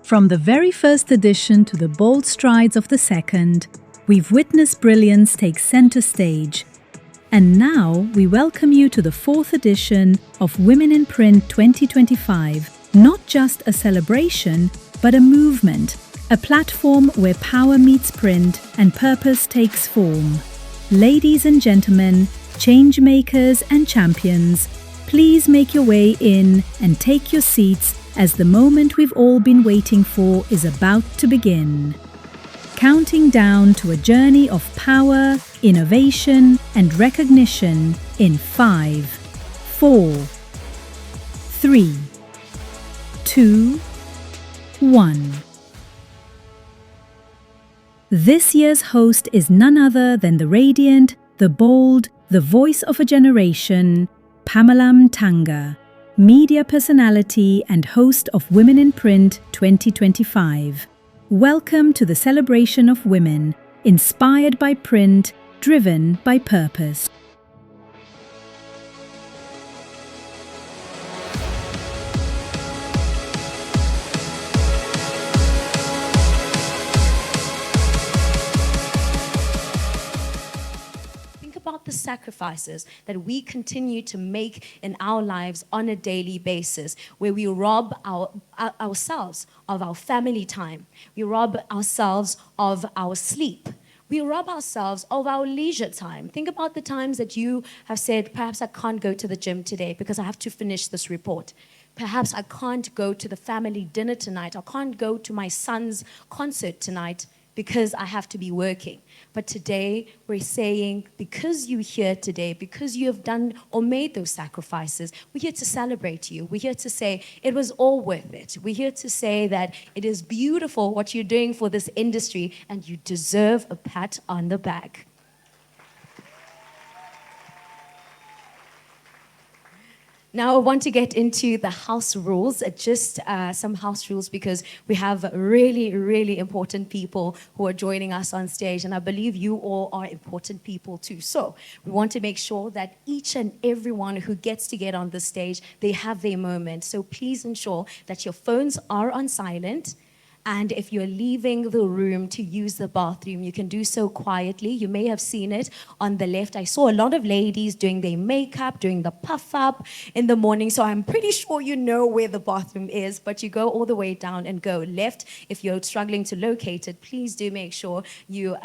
From the very first edition to the bold strides of the second, we've witnessed brilliance take center stage. And now we welcome you to the fourth edition of Women in Print 2025. Not just a celebration, but a movement, a platform where power meets print and purpose takes form. Ladies and gentlemen, change makers and champions, please make your way in and take your seats as the moment we've all been waiting for is about to begin. Counting down to a journey of power, innovation, and recognition in 5, 4, 3, 2, 1. This year's host is none other than the radiant, the bold, the voice of a generation, Pamela Mtanga, media personality and host of Women in Print 2025. Welcome to the celebration of women, inspired by print, driven by purpose. About the sacrifices that we continue to make in our lives on a daily basis, where we rob ourselves of our family time, we rob ourselves of our sleep, we rob ourselves of our leisure time. Think about the times that you have said, perhaps I can't go to the gym today because I have to finish this report. Perhaps I can't go to the family dinner tonight. I can't go to my son's concert tonight because I have to be working. But today, we're saying, because you're here today, because you have done or made those sacrifices, we're here to celebrate you. We're here to say it was all worth it. We're here to say that it is beautiful what you're doing for this industry, and you deserve a pat on the back. Now I want to get into the house rules, just some house rules, because we have really, really important people who are joining us on stage, and I believe you all are important people too. So we want to make sure that each and everyone who gets to get on the stage, they have their moment. So please ensure that your phones are on silent. And if you're leaving the room to use the bathroom, you can do so quietly. You may have seen it on the left. I saw a lot of ladies doing their makeup, doing the puff up in the morning. So I'm pretty sure you know where the bathroom is, but you go all the way down and go left. If you're struggling to locate it, please do make sure you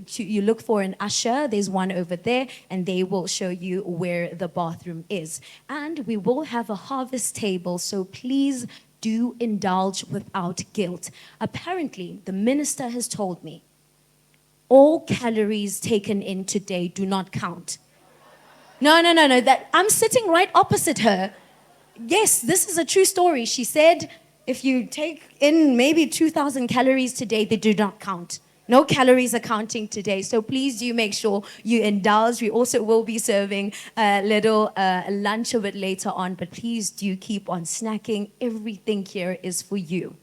you look for an usher. There's one over there, and they will show you where the bathroom is. And we will have a harvest table, so please do indulge without guilt. Apparently, the minister has told me, all calories taken in today do not count. No. I'm sitting right opposite her. Yes, this is a true story. She said, if you take in maybe 2,000 calories today, they do not count. No calories are counting today, so please do make sure you indulge. We also will be serving a little lunch a bit later on, but please do keep on snacking. Everything here is for you.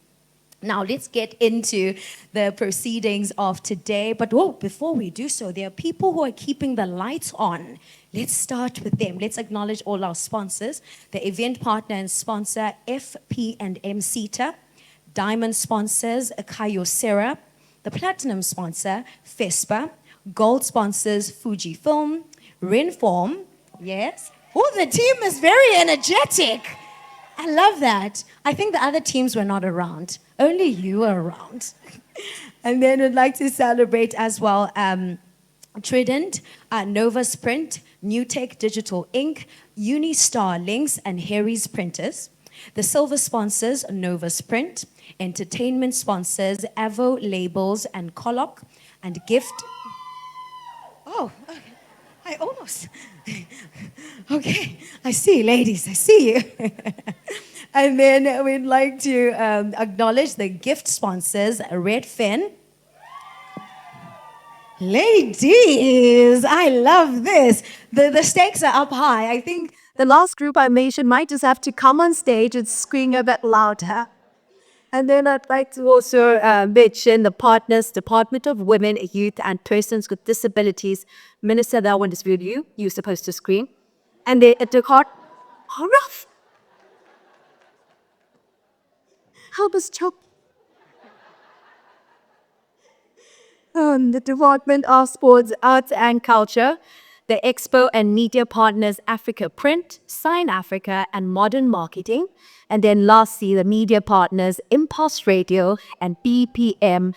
Now, let's get into the proceedings of today. But before we do so, there are people who are keeping the lights on. Let's start with them. Let's acknowledge all our sponsors. The event partner and sponsor, FP&M Sita. Diamond sponsors, Kyocera. The platinum sponsor, Vespa. Gold sponsors, Fujifilm. Renform, yes. Oh, the team is very energetic. I love that. I think the other teams were not around. Only you were around. And then I'd like to celebrate as well Trident, Nova Sprint, New Tech Digital Inc., Unistar Links, and Harry's Printers. The silver sponsors, Novus Print. Entertainment sponsors, Avo Labels and Colloc. And gift... Oh, okay. I almost... Okay, I see, ladies, I see you. And then we'd like to acknowledge the gift sponsors, Redfin. Ladies, I love this. The stakes are up high. I think the last group I mentioned might just have to come on stage and scream a bit louder. And then I'd like to also mention the partners, Department of Women, Youth and Persons with Disabilities. Minister, that one is with you. You're supposed to scream. And then at the heart, rough. Help us choke. The Department of Sports, Arts and Culture, the Expo and Media Partners Africa Print, Sign Africa and Modern Marketing. And then lastly, the media partners, Impulse Radio and BPM.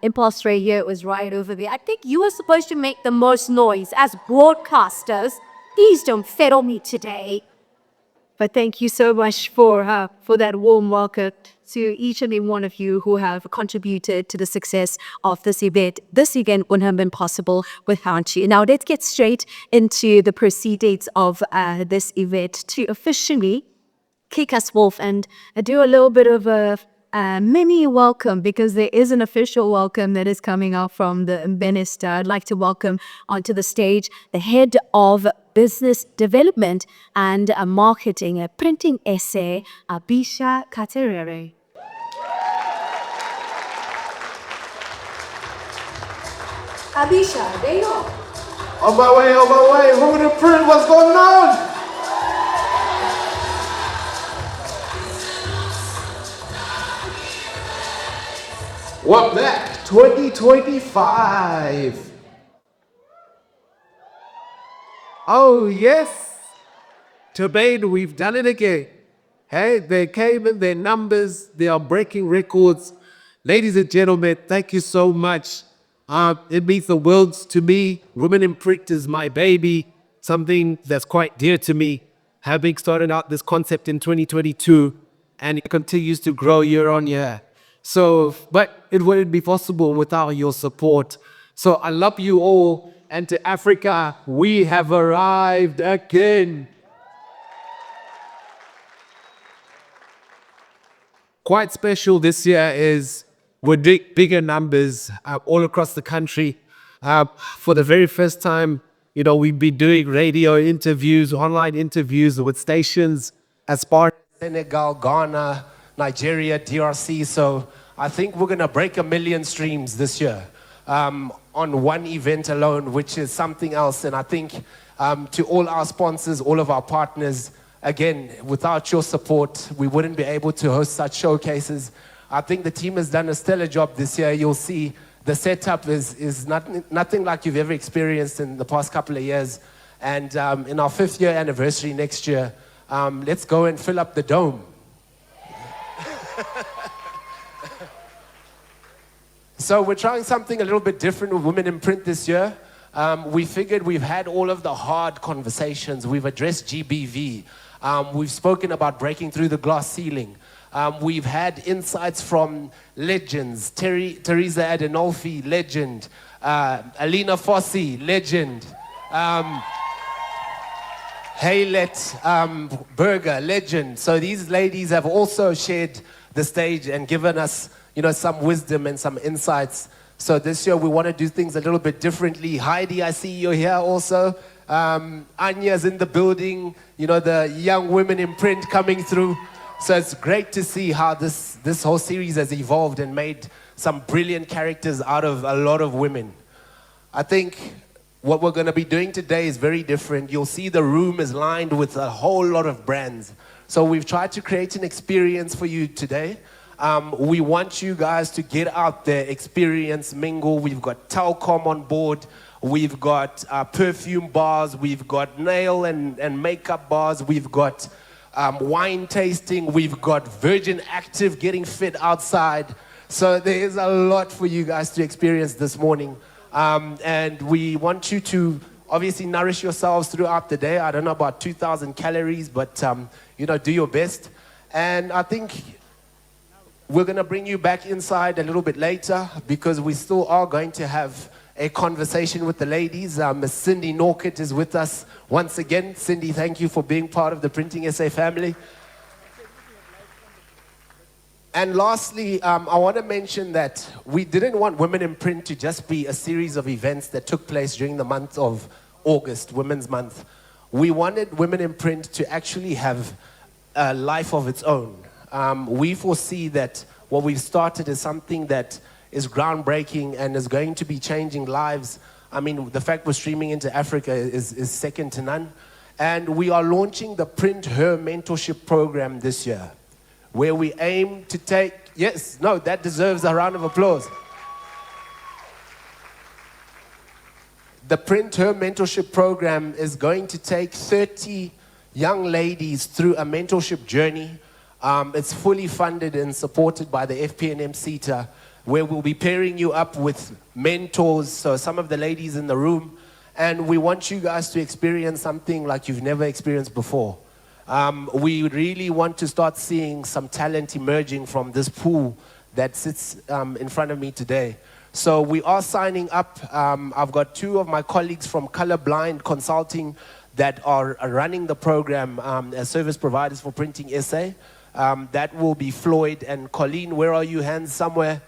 Impulse Radio is right over there. I think you are supposed to make the most noise as broadcasters. Please don't fail me today. But thank you so much for that warm welcome to each and every one of you who have contributed to the success of this event. This event wouldn't have been possible without you. Now let's get straight into the proceedings of this event to officially kick us off and do a little bit of a mini welcome, because there is an official welcome that is coming out from the minister. I'd like to welcome onto the stage the head of business development and marketing, a printing essay, Abisha Katerere. Abisha, there you go. On my way. Who the print? What's going on? What back? 2025. Oh, yes. Tobain, we've done it again. Hey, they came in their numbers. They are breaking records. Ladies and gentlemen, thank you so much. It means the world to me. Women in Print is my baby, something that's quite dear to me. Having started out this concept in 2022, and it continues to grow year on year. So, but it wouldn't be possible without your support. So I love you all. And to Africa, we have arrived again. Quite special this year is we're doing bigger numbers all across the country. For the very first time, we've been doing radio interviews, online interviews with stations as far as Senegal, Ghana, Nigeria, DRC. So I think we're going to break 1 million streams this year on one event alone, which is something else. And I think to all our sponsors, all of our partners, again, without your support, we wouldn't be able to host such showcases. I think the team has done a stellar job this year. You'll see the setup is nothing like you've ever experienced in the past couple of years. And in our 5th year anniversary next year, let's go and fill up the dome. So we're trying something a little bit different with Women in Print this year. We figured we've had all of the hard conversations. We've addressed GBV. We've spoken about breaking through the glass ceiling. We've had insights from legends. Teresa Adenolfi, legend. Alina Fossi, legend. Haylet Berger, legend. So these ladies have also shared the stage and given us, some wisdom and some insights. So this year we want to do things a little bit differently. Heidi, I see you here also. Anya's in the building. The young women in print coming through. So it's great to see how this whole series has evolved and made some brilliant characters out of a lot of women. I think what we're going to be doing today is very different. You'll see the room is lined with a whole lot of brands. So we've tried to create an experience for you today. We want you guys to get out there, experience, mingle. We've got Telcom on board. We've got perfume bars. We've got nail and makeup bars. We've got wine tasting. We've got Virgin Active getting fit outside. So there is a lot for you guys to experience this morning. And we want you to Obviously, nourish yourselves throughout the day. I don't know about 2,000 calories, but do your best. And I think we're going to bring you back inside a little bit later because we still are going to have a conversation with the ladies. Miss Cindy Norkett is with us once again. Cindy, thank you for being part of the Printing SA family. And lastly, I want to mention that we didn't want Women in Print to just be a series of events that took place during the month of August, Women's Month. We wanted Women in Print to actually have a life of its own. We foresee that what we've started is something that is groundbreaking and is going to be changing lives. I mean, the fact we're streaming into Africa is second to none. And we are launching the Print Her Mentorship Program this year, where we aim to take, that deserves a round of applause. The Print Her Mentorship Program is going to take 30 young ladies through a mentorship journey. It's fully funded and supported by the FPNM CETA, where we'll be pairing you up with mentors, so some of the ladies in the room, and we want you guys to experience something like you've never experienced before. We really want to start seeing some talent emerging from this pool that sits in front of me today. So we are signing up. I've got two of my colleagues from Colorblind Consulting that are running the program as service providers for Printing SA. That will be Floyd and Colleen. Where are you? Hands somewhere?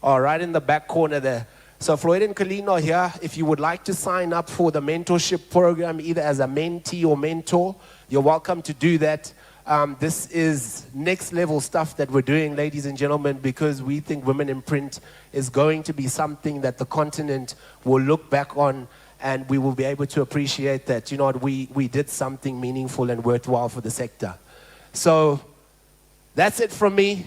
Oh, right in the back corner there. So Floyd and Colleen are here. If you would like to sign up for the mentorship program, either as a mentee or mentor, you're welcome to do that. This is next level stuff that we're doing, ladies and gentlemen, because we think Women in Print is going to be something that the continent will look back on, and we will be able to appreciate that, we did something meaningful and worthwhile for the sector. So that's it from me.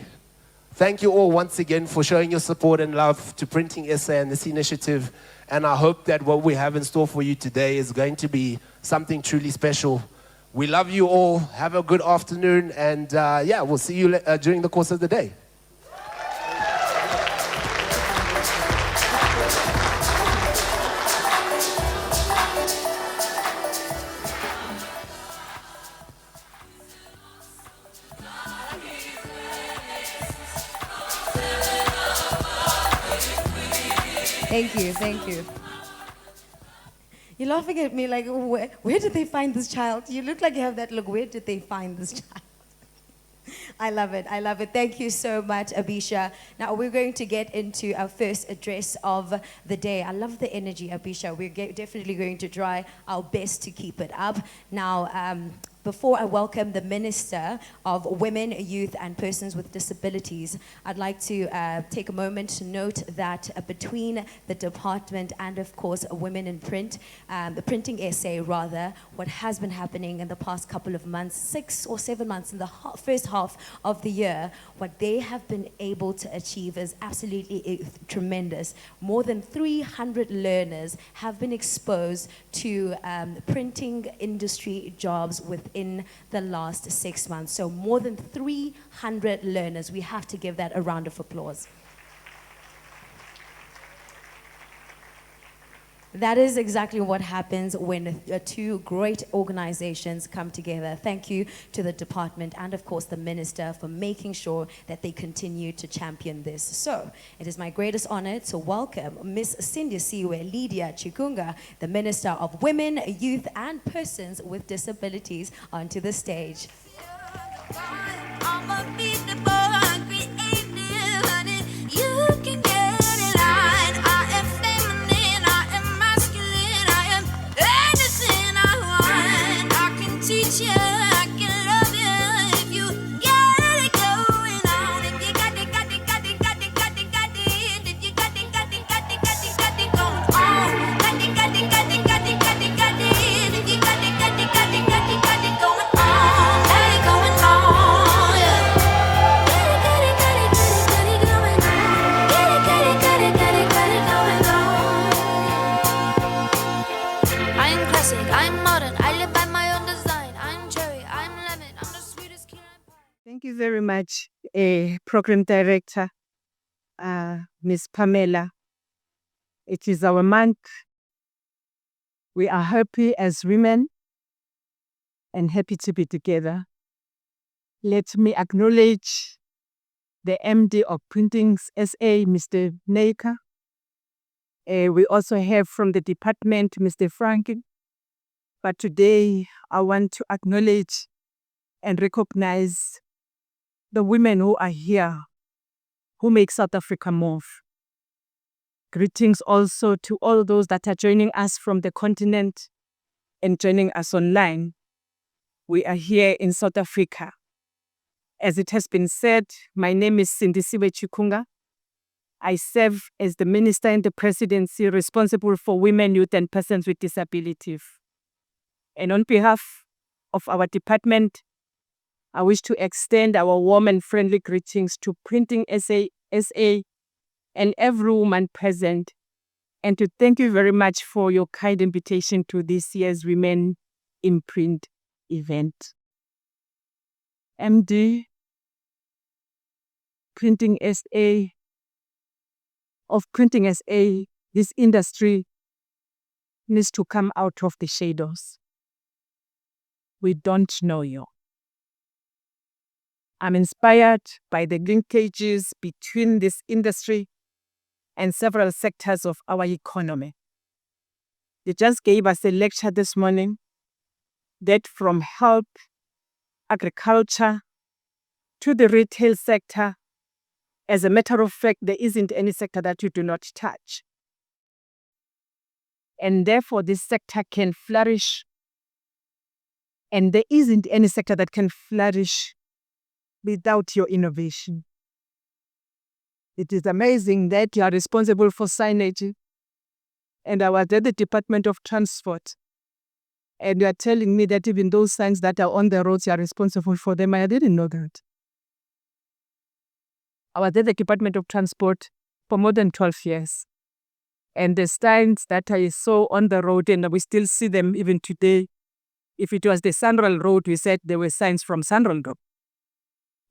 Thank you all once again for showing your support and love to Printing SA and this initiative. And I hope that what we have in store for you today is going to be something truly special. We love you all. Have a good afternoon. And we'll see you during the course of the day. Thank you. You're laughing at me like, where did they find this child? You look like you have that look. Where did they find this child? I love it. Thank you so much, Abisha. Now we're going to get into our first address of the day. I love the energy, Abisha. We're definitely going to try our best to keep it up. Now, before I welcome the Minister of Women, Youth and Persons with Disabilities, I'd like to take a moment to note that between the department and, of course, Women in Print, the Printing SA rather, what has been happening in the past couple of months, 6 or 7 months in the first half of the year, what they have been able to achieve is absolutely tremendous. More than 300 learners have been exposed to printing industry jobs within the last 6 months. So more than 300 learners. We have to give that a round of applause. That is exactly what happens when two great organizations come together. Thank you to the department and, of course, the minister for making sure that they continue to champion this. So it is my greatest honor to welcome Miss Cindy Siwe Lydia Chikunga, the Minister of Women, Youth and Persons with Disabilities, onto the stage. Thank you very much, Program Director, Ms. Pamela. It is our month We are happy as women and happy to be together. Let me acknowledge the MD of Printing SA, Mr. Naker. We also have from the department, Mr. Franklin. But today, I want to acknowledge and recognize the women who are here, who make South Africa move. Greetings also to all those that are joining us from the continent and joining us online. We are here in South Africa. As it has been said, my name is Sindisiwe Chikunga. I serve as the Minister in the Presidency responsible for women, youth, and persons with disabilities. And on behalf of our department, I wish to extend our warm and friendly greetings to Printing SA and every woman present, and to thank you very much for your kind invitation to this year's Women in Print event. MD, Printing SA, this industry needs to come out of the shadows. We don't know you. I'm inspired by the linkages between this industry and several sectors of our economy. They just gave us a lecture this morning that from health, agriculture, to the retail sector, as a matter of fact, there isn't any sector that you do not touch. And therefore, this sector can flourish. And there isn't any sector that can flourish without your innovation. It is amazing that you are responsible for signage, and I was at the Department of Transport, and you are telling me that even those signs that are on the roads, you are responsible for them. I didn't know that. I was at the Department of Transport for more than 12 years. And the signs that I saw on the road, and we still see them even today. If it was the Sanral Road, we said there were signs from Sanral Road.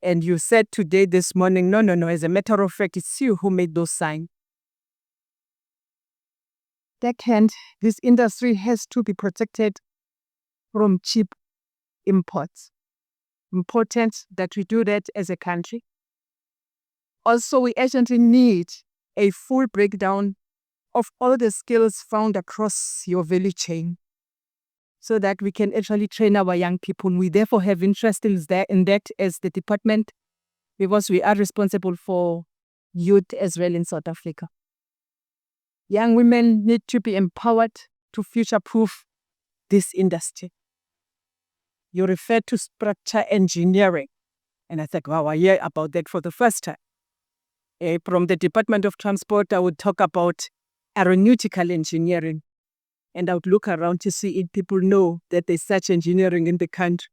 And you said today, this morning, no, as a matter of fact, it's you who made those signs. Second, this industry has to be protected from cheap imports. Important that we do that as a country. Also, we urgently need a full breakdown of all the skills found across your value chain, so that we can actually train our young people. We therefore have interest in that as the department, because we are responsible for youth as well in South Africa. Young women need to be empowered to future-proof this industry. You referred to structure engineering, and I said, wow, I hear about that for the first time. From the Department of Transport, I would talk about aeronautical engineering. And I would look around to see if people know that there's such engineering in the country.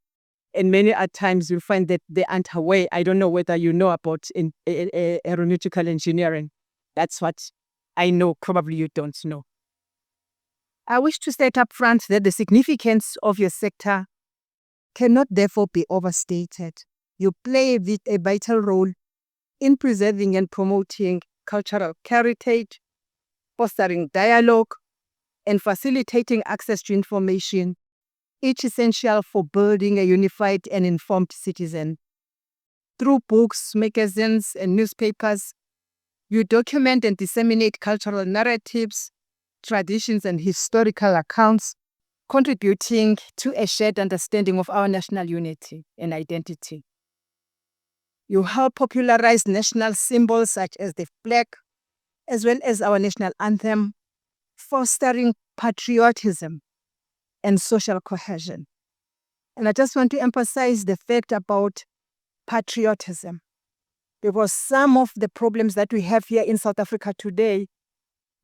And many at times you find that they aren't aware. I don't know whether you know about aeronautical engineering. That's what I know. Probably you don't know. I wish to state up front that the significance of your sector cannot therefore be overstated. You play a vital role in preserving and promoting cultural heritage, fostering dialogue, and facilitating access to information, each essential for building a unified and informed citizen. Through books, magazines, and newspapers, you document and disseminate cultural narratives, traditions, and historical accounts, contributing to a shared understanding of our national unity and identity. You help popularize national symbols such as the flag, as well as our national anthem, fostering patriotism and social cohesion. And I just want to emphasize the fact about patriotism, because some of the problems that we have here in South Africa today,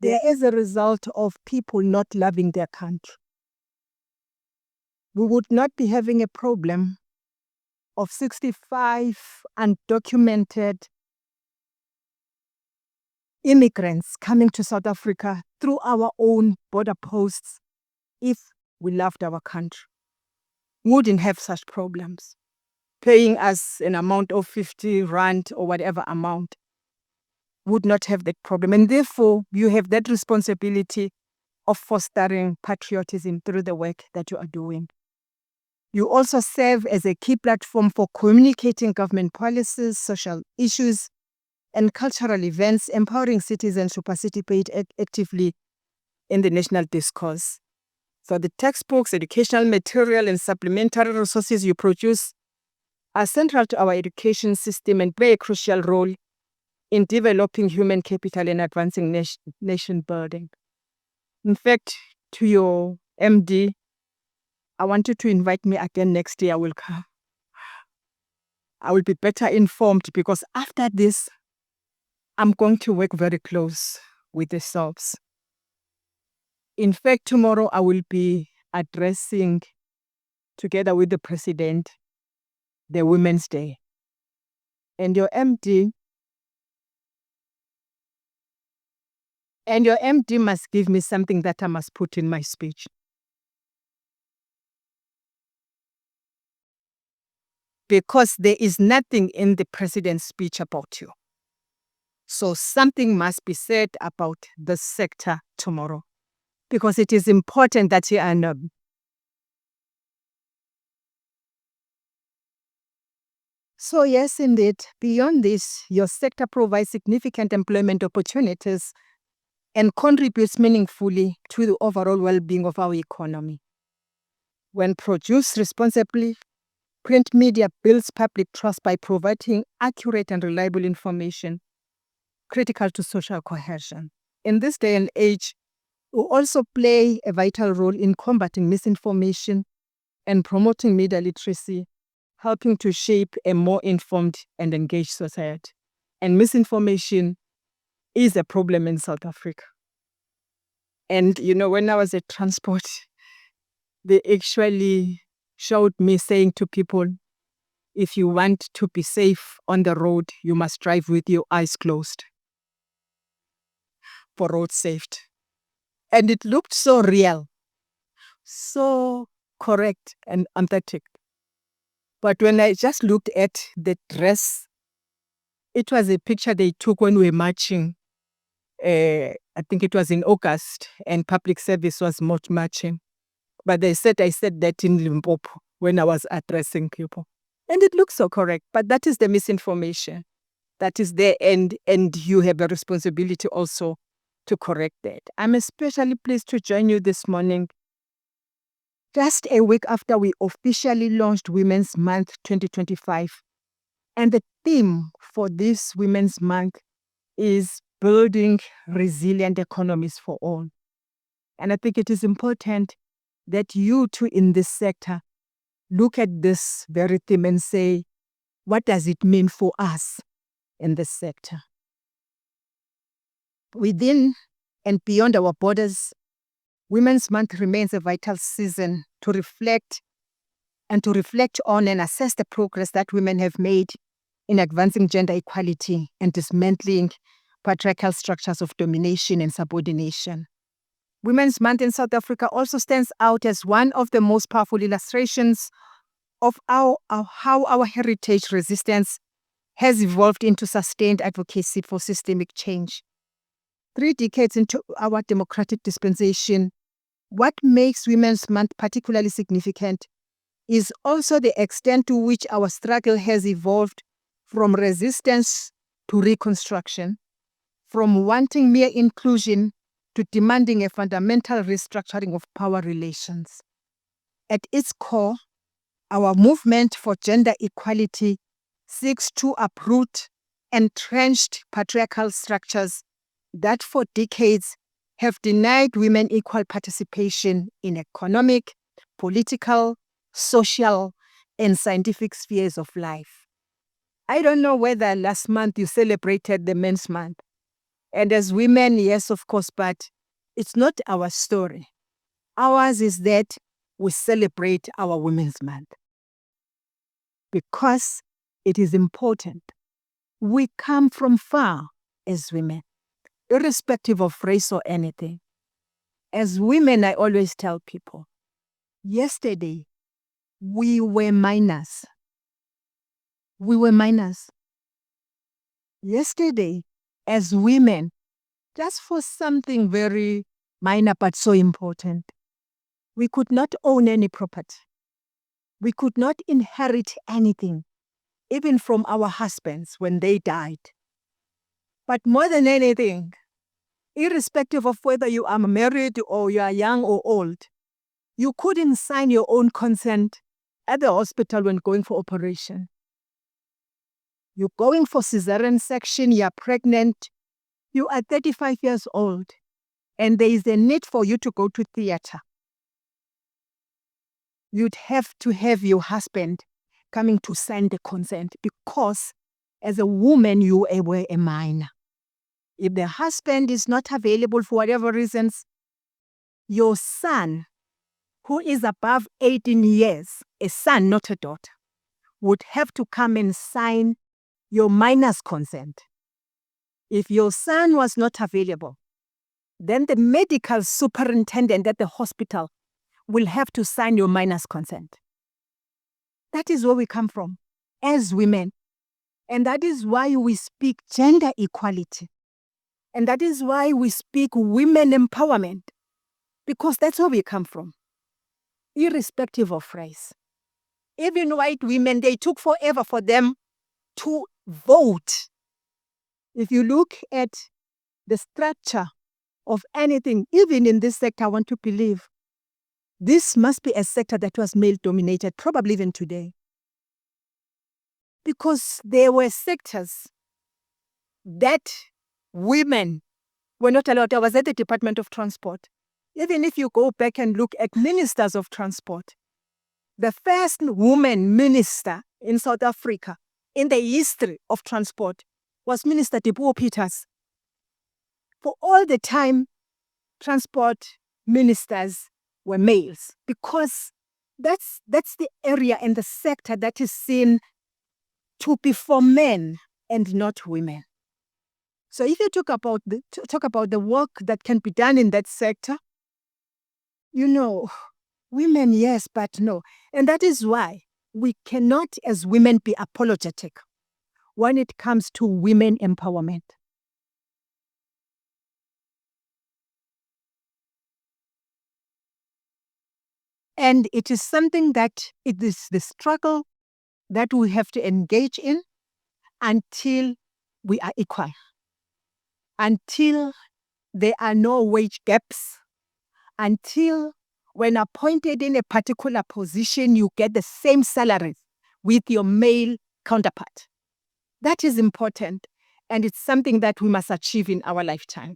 they are as a result of people not loving their country. We would not be having a problem of 65 undocumented immigrants coming to South Africa through our own border posts if we loved our country. We wouldn't have such problems. Paying us an amount of 50 rand or whatever amount would not have that problem. And therefore, you have that responsibility of fostering patriotism through the work that you are doing. You also serve as a key platform for communicating government policies, social issues, and cultural events, empowering citizens to participate actively in the national discourse. So the textbooks, educational material, and supplementary resources you produce are central to our education system and play a crucial role in developing human capital and advancing nation building. In fact, to your MD, I want you to invite me again next year. I will come. I will be better informed because after this, I'm going to work very close with the SOPs. In fact, tomorrow I will be addressing, together with the President, the Women's Day. And your MD must give me something that I must put in my speech. Because there is nothing in the President's speech about you. So something must be said about the sector tomorrow. Because it is important that you are known. So yes, indeed, beyond this, your sector provides significant employment opportunities and contributes meaningfully to the overall well-being of our economy. When produced responsibly, print media builds public trust by providing accurate and reliable information critical to social cohesion. In this day and age, we also play a vital role in combating misinformation and promoting media literacy, helping to shape a more informed and engaged society. And misinformation is a problem in South Africa. And, when I was at transport, they actually showed me saying to people, if you want to be safe on the road, you must drive with your eyes closed for road safety. And it looked so real, so correct and empathetic. But when I just looked at the dress, it was a picture they took when we were marching. I think it was in August, and public service was not marching. But I said that in Limpopo when I was addressing people. And it looks so correct, but that is the misinformation that is there, and you have a responsibility also to correct that. I'm especially pleased to join you this morning, just a week after we officially launched Women's Month 2025. And the theme for this Women's Month is building resilient economies for all. And I think it is important that you too in this sector look at this very theme and say, what does it mean for us in this sector? Within and beyond our borders, Women's Month remains a vital season to reflect on and assess the progress that women have made in advancing gender equality and dismantling patriarchal structures of domination and subordination. Women's Month in South Africa also stands out as one of the most powerful illustrations of how our heritage resistance has evolved into sustained advocacy for systemic change. 3 decades into our democratic dispensation, what makes Women's Month particularly significant is also the extent to which our struggle has evolved from resistance to reconstruction, from wanting mere inclusion to demanding a fundamental restructuring of power relations. At its core, our movement for gender equality seeks to uproot entrenched patriarchal structures that for decades have denied women equal participation in economic, political, social, and scientific spheres of life. I don't know whether last month you celebrated the Men's Month. And as women, yes, of course, but it's not our story. Ours is that we celebrate our Women's Month because it is important. We come from far as women, irrespective of race or anything. As women, I always tell people, yesterday, we were minors. We were minors. Yesterday, as women, just for something very minor but so important. We could not own any property. We could not inherit anything, even from our husbands when they died. But more than anything, irrespective of whether you are married or you are young or old, you couldn't sign your own consent at the hospital when going for operation. You're going for cesarean section, you're pregnant, you are 35 years old, and there is a need for you to go to theater. You'd have to have your husband coming to sign the consent because as a woman, you were a minor. If the husband is not available for whatever reasons, your son, who is above 18 years, a son, not a daughter, would have to come and sign your minor's consent. If your son was not available, then the medical superintendent at the hospital will have to sign your minor's consent. That is where we come from as women. And that is why we speak gender equality. And that is why we speak women empowerment. Because that's where we come from, irrespective of race. Even white women, they took forever for them to vote. If you look at the structure of anything, even in this sector, I want to believe this must be a sector that was male-dominated, probably even today. Because there were sectors that women were not allowed. I was at the Department of Transport. Even if you go back and look at ministers of transport, the first woman minister in South Africa in the history of transport was Minister Dipuo Peters. For all the time, transport ministers were males because that's the area and the sector that is seen to be for men and not women. So if you talk about the work that can be done in that sector, women, yes, but no. And that is why we cannot, as women, be apologetic when it comes to women empowerment. And it is something that it is the struggle that we have to engage in until we are equal, until there are no wage gaps, until when appointed in a particular position, you get the same salary with your male counterpart. That is important, and it's something that we must achieve in our lifetime.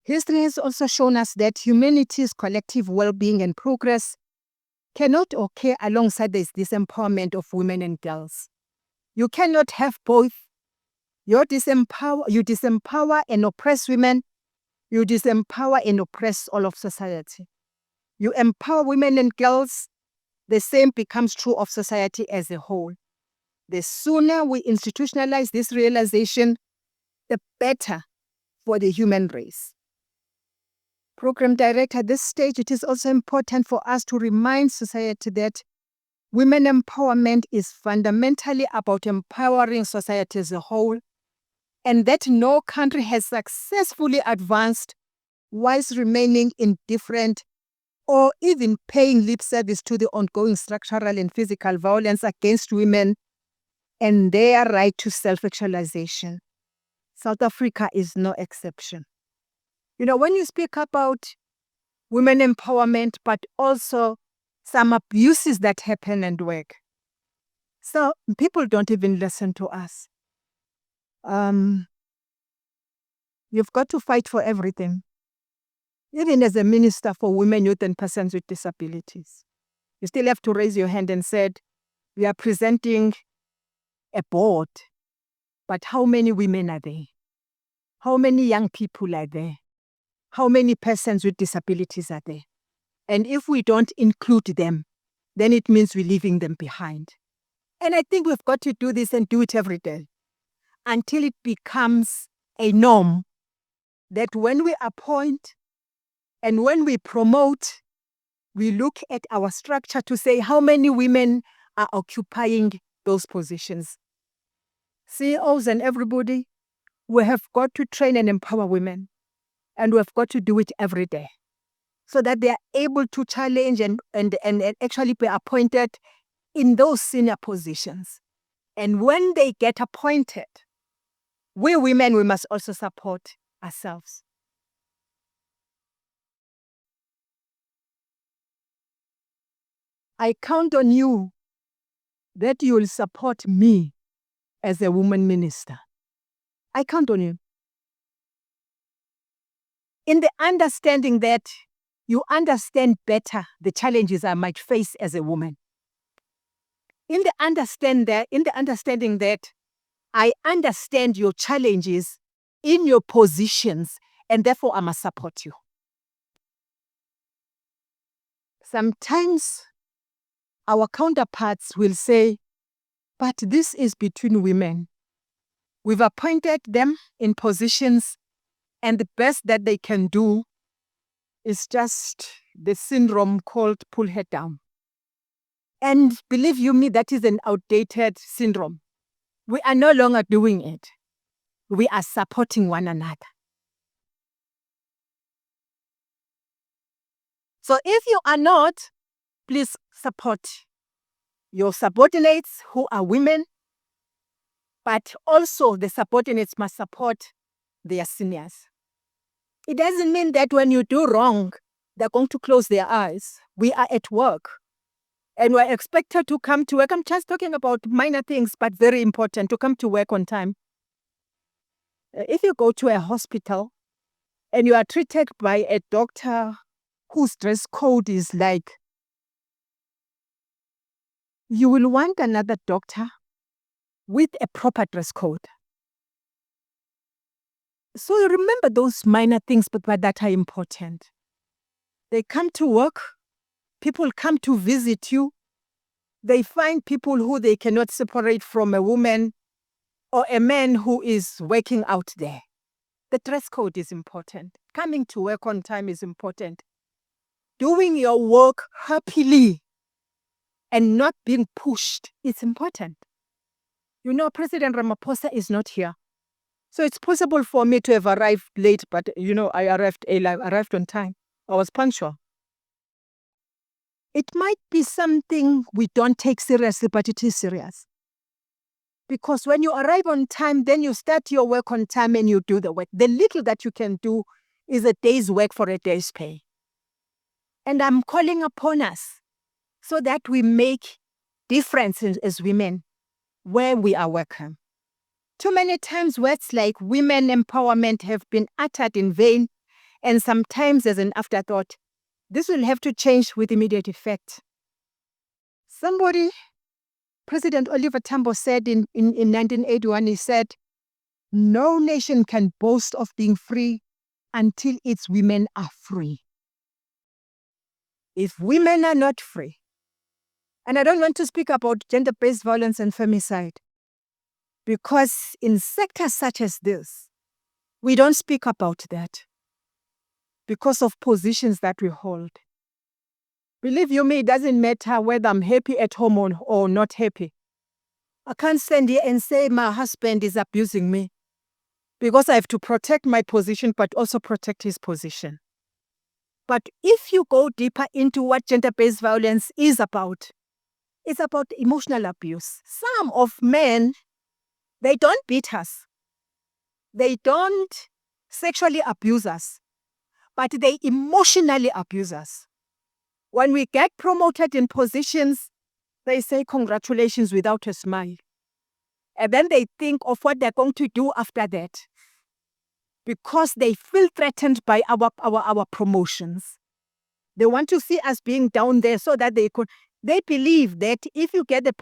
History has also shown us that humanity's collective well-being and progress cannot occur alongside this disempowerment of women and girls. You cannot have both. You disempower and oppress women. You disempower and oppress all of society. You empower women and girls, the same becomes true of society as a whole. The sooner we institutionalize this realization, the better for the human race. Program Director, at this stage, it is also important for us to remind society that women empowerment is fundamentally about empowering society as a whole, and that no country has successfully advanced whilst remaining indifferent or even paying lip service to the ongoing structural and physical violence against women and their right to self-actualization. South Africa is no exception. When you speak about women empowerment, but also some abuses that happen and work, so people don't even listen to us. You've got to fight for everything. Even as a minister for women, youth, and persons with disabilities, you still have to raise your hand and say, we are presenting a board, but how many women are there? How many young people are there? How many persons with disabilities are there? And if we don't include them, then it means we're leaving them behind. And I think we've got to do this and do it every day until it becomes a norm that when we appoint and when we promote, we look at our structure to say how many women are occupying those positions. CEOs and everybody, we have got to train and empower women. And we have got to do it every day so that they are able to challenge and actually be appointed in those senior positions. And when they get appointed, we women, we must also support ourselves. I count on you that you will support me as a woman minister. I count on you. In the understanding that you understand better the challenges I might face as a woman. In the understanding that I understand your challenges in your positions, and therefore I must support you. Sometimes our counterparts will say, but this is between women. We've appointed them in positions, and the best that they can do is just the syndrome called pull her down. And believe you me, that is an outdated syndrome. We are no longer doing it. We are supporting one another. So if you are not, please support your subordinates who are women, but also the subordinates must support their seniors. It doesn't mean that when you do wrong, they're going to close their eyes. We are at work and we're expected to come to work. I'm just talking about minor things, but very important, to come to work on time. If you go to a hospital and you are treated by a doctor whose dress code is like, you will want another doctor with a proper dress code. So remember those minor things, but that are important. They come to work, people come to visit you, they find people who they cannot separate from a woman or a man who is working out there. The dress code is important. Coming to work on time is important. Doing your work happily and not being pushed is important. You know, President Ramaphosa is not here. So it's possible for me to have arrived late, but I arrived early, I arrived on time. I was punctual. It might be something we don't take seriously, but it is serious. Because when you arrive on time, then you start your work on time and you do the work. The little that you can do is a day's work for a day's pay. And I'm calling upon us so that we make differences as women where we are working. Too many times words like women empowerment have been uttered in vain, and sometimes as an afterthought. This will have to change with immediate effect. President Oliver Tambo said in 1981, he said, no nation can boast of being free until its women are free. If women are not free, and I don't want to speak about gender-based violence and femicide, because in sectors such as this, we don't speak about that because of positions that we hold. Believe you me, it doesn't matter whether I'm happy at home or not happy. I can't stand here and say my husband is abusing me because I have to protect my position but also protect his position. But if you go deeper into what gender-based violence is about, it's about emotional abuse. Some of men, they don't beat us. They don't sexually abuse us, but they emotionally abuse us. When we get promoted in positions, they say congratulations without a smile. And then they think of what they're going to do after that because they feel threatened by our promotions. They want to see us being down there so that they believe that if you get the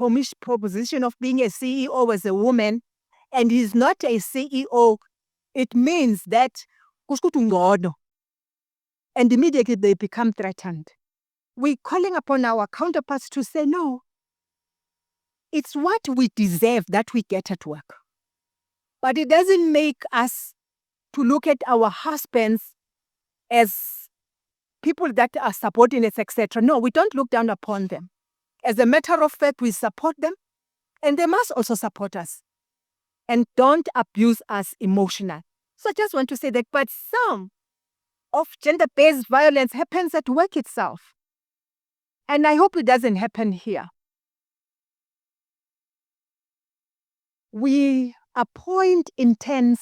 proposition of being a CEO as a woman and he's not a CEO, it means that and immediately they become threatened. We're calling upon our counterparts to say, no, it's what we deserve that we get at work. But it doesn't make us to look at our husbands as people that are subordinates, etc. No, we don't look down upon them. As a matter of fact, we support them, and they must also support us. and don't abuse us emotionally. So I just want to say that, but some of gender-based violence happens at work itself. And I hope it doesn't happen here. We appoint interns,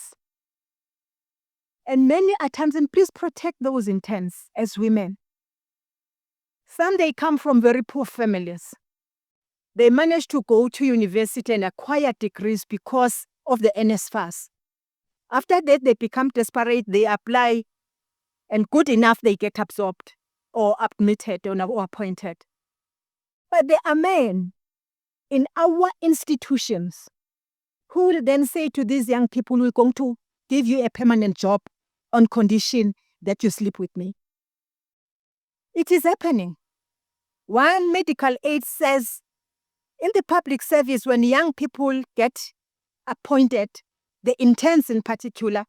and many a times, and please protect those interns as women. Some, they come from very poor families. They manage to go to university and acquire degrees because of the NSFAS. After that, they become desperate, they apply, and good enough, they get absorbed or admitted or appointed. But there are men in our institutions who will then say to these young people, we're going to give you a permanent job on condition that you sleep with me. It is happening. One medical aid says, in the public service, when young people get appointed, the interns in particular,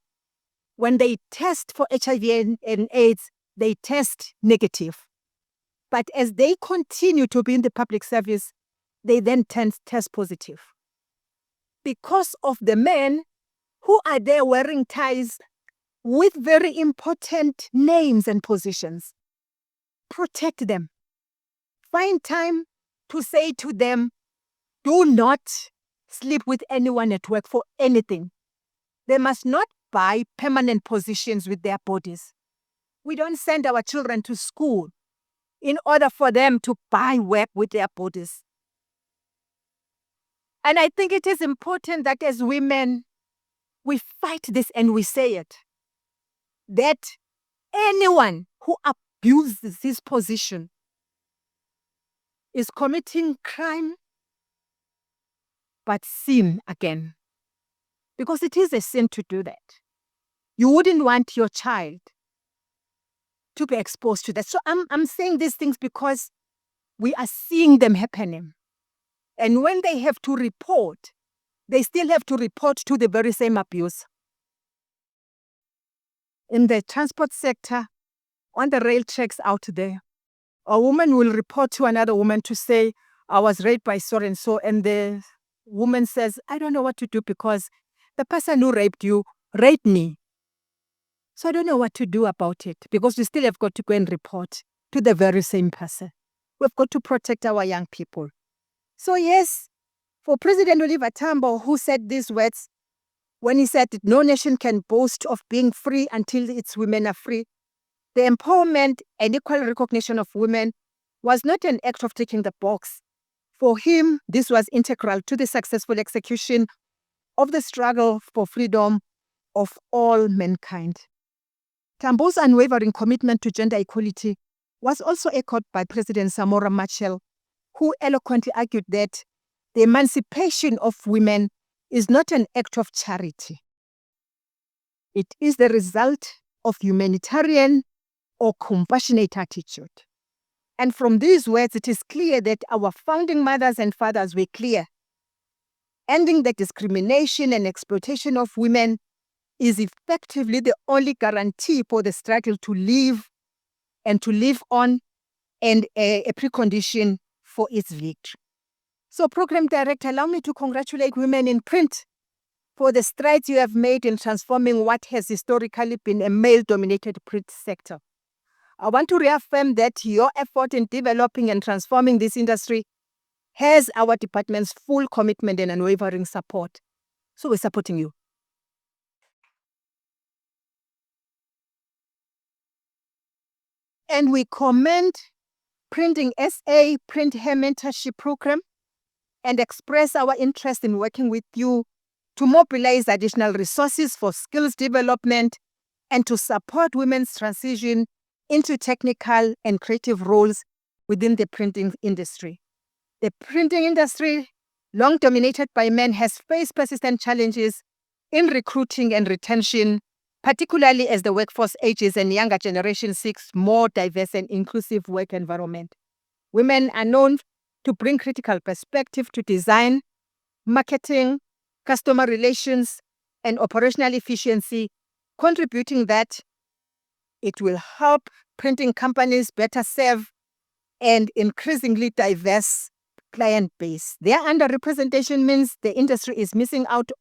when they test for HIV and AIDS, they test negative. But as they continue to be in the public service, they then test positive. Because of the men who are there wearing ties with very important names and positions. Protect them. Find time to say to them, do not sleep with anyone at work for anything. They must not buy permanent positions with their bodies. We don't send our children to school in order for them to buy work with their bodies. And I think it is important that as women, we fight this and we say it. That anyone who abuses this position is committing crime, but sin again. Because it is a sin to do that. You wouldn't want your child to be exposed to that. So I'm saying these things because we are seeing them happening. And when they have to report, they still have to report to the very same abuse. In the transport sector, on the rail tracks out there, a woman will report to another woman to say, I was raped by so and so, and the woman says, I don't know what to do because the person who raped you raped me. So I don't know what to do about it because we still have got to go and report to the very same person. We've got to protect our young people. So yes, for President Oliver Tambo, who said these words, when he said no nation can boast of being free until its women are free, the empowerment and equal recognition of women was not an act of ticking the box. For him, this was integral to the successful execution of the struggle for freedom of all mankind. Tambo's unwavering commitment to gender equality was also echoed by President Samora Machel, who eloquently argued that the emancipation of women is not an act of charity. It is the result of humanitarian or compassionate attitude. And from these words, it is clear that our founding mothers and fathers were clear. Ending the discrimination and exploitation of women is effectively the only guarantee for the struggle to live and to live on, and a precondition for its victory. So, Program Director, allow me to congratulate women in print for the strides you have made in transforming what has historically been a male-dominated print sector. I want to reaffirm that your effort in developing and transforming this industry has our department's full commitment and unwavering support. So we're supporting you. And we commend Printing SA Print Hair Mentorship Program and express our interest in working with you to mobilize additional resources for skills development and to support women's transition into technical and creative roles within the printing industry. The printing industry, long dominated by men, has faced persistent challenges in recruiting and retention, particularly as the workforce ages and younger generation seeks more diverse and inclusive work environment. Women are known to bring critical perspective to design, marketing, customer relations, and operational efficiency, contributing that it will help printing companies better serve an increasingly diverse client base. Their underrepresentation means the industry is missing out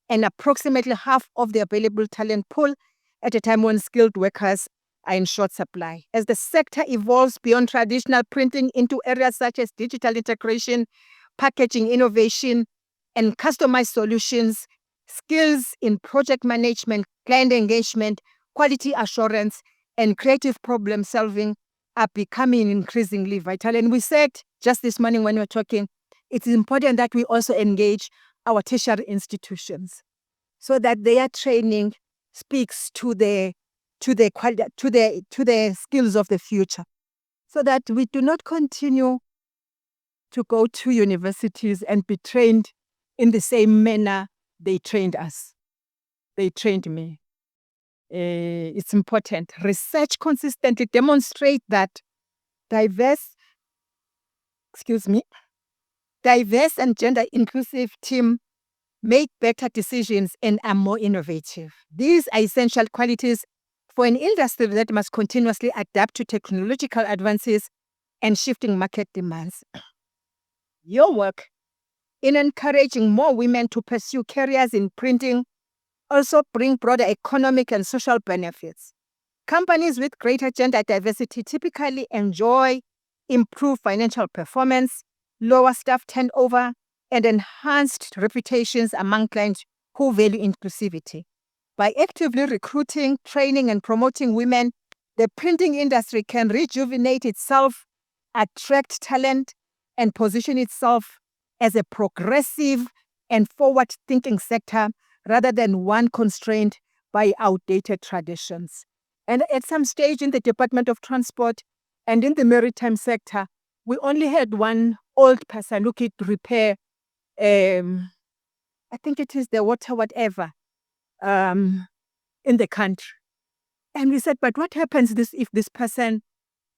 and approximately half of the available talent pool at a time when skilled workers are in short supply. As the sector evolves beyond traditional printing into areas such as digital integration, packaging innovation, and customized solutions, skills in project management, client engagement, quality assurance, and creative problem solving are becoming increasingly vital. And we said just this morning when we were talking, it is important that we also engage our tertiary institutions so that their training speaks to the skills of the future, so that we do not continue to go to universities and be trained in the same manner they trained us. They trained me. It's important. Research consistently demonstrates that diverse and gender inclusive team make better decisions and are more innovative. These are essential qualities for an industry that must continuously adapt to technological advances and shifting market demands. Your work in encouraging more women to pursue careers in printing also bring broader economic and social benefits. Companies with greater gender diversity typically enjoy improved financial performance, lower staff turnover, and enhanced reputations among clients who value inclusivity. By actively recruiting, training, and promoting women, the printing industry can rejuvenate itself, attract talent, and position itself as a progressive and forward-thinking sector rather than one constrained by outdated traditions. And at some stage in the Department of Transport and in the maritime sector, we only had one old person who could repair, I think it is the water whatever, in the country. And we said, but what happens if this person,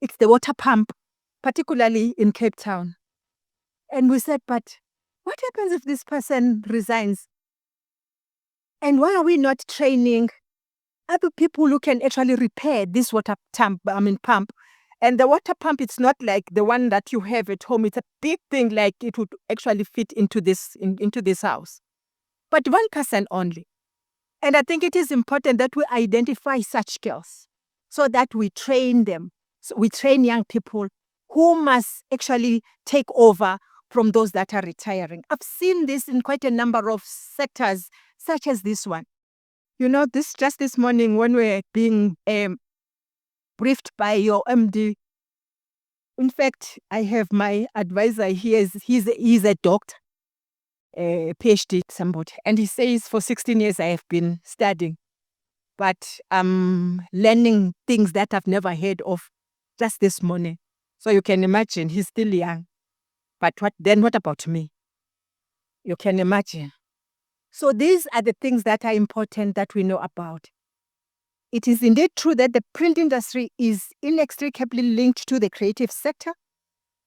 it's the water pump, particularly in Cape Town? And we said, but what happens if this person resigns? And why are we not training other people who can actually repair this pump? And the water pump, it's not like the one that you have at home. It's a big thing, like it would actually fit into this house. But one person only. And I think it is important that we identify such skills so that we train them. So we train young people who must actually take over from those that are retiring. I've seen this in quite a number of sectors, such as this one. Just this morning when we were being briefed by your MD, in fact, I have my advisor here. He's a doctor, a PhD somebody, and he says for 16 years I have been studying, but I'm learning things that I've never heard of just this morning. So you can imagine he's still young. But what about me? You can imagine. So these are the things that are important that we know about. It is indeed true that the print industry is inextricably linked to the creative sector,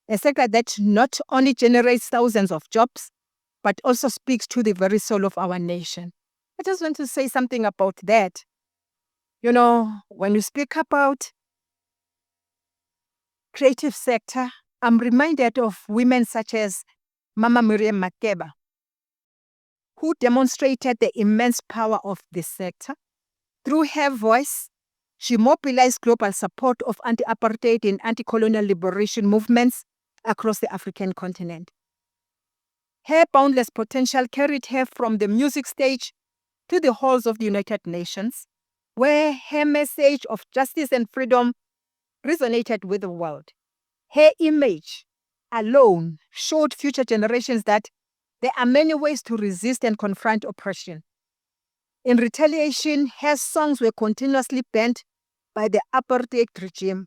a sector that not only generates thousands of jobs, but also speaks to the very soul of our nation. I just want to say something about that. When we speak about creative sector, I'm reminded of women such as Mama Miriam Makeba, who demonstrated the immense power of this sector. Through her voice, she mobilized global support of anti-apartheid and anti-colonial liberation movements across the African continent. Her boundless potential carried her from the music stage to the halls of the United Nations, where her message of justice and freedom resonated with the world. Her image alone showed future generations that there are many ways to resist and confront oppression. In retaliation, her songs were continuously banned by the apartheid regime.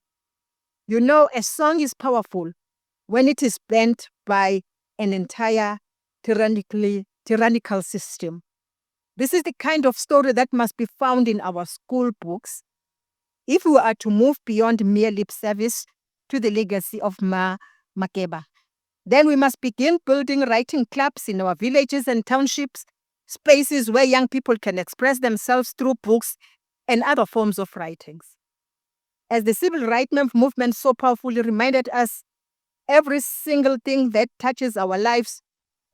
A song is powerful when it is banned by an entire tyrannical system. This is the kind of story that must be found in our school books if we are to move beyond mere lip service to the legacy of Makeba. Then we must begin building writing clubs in our villages and townships, spaces where young people can express themselves through books and other forms of writings. As the civil rights movement so powerfully reminded us, every single thing that touches our lives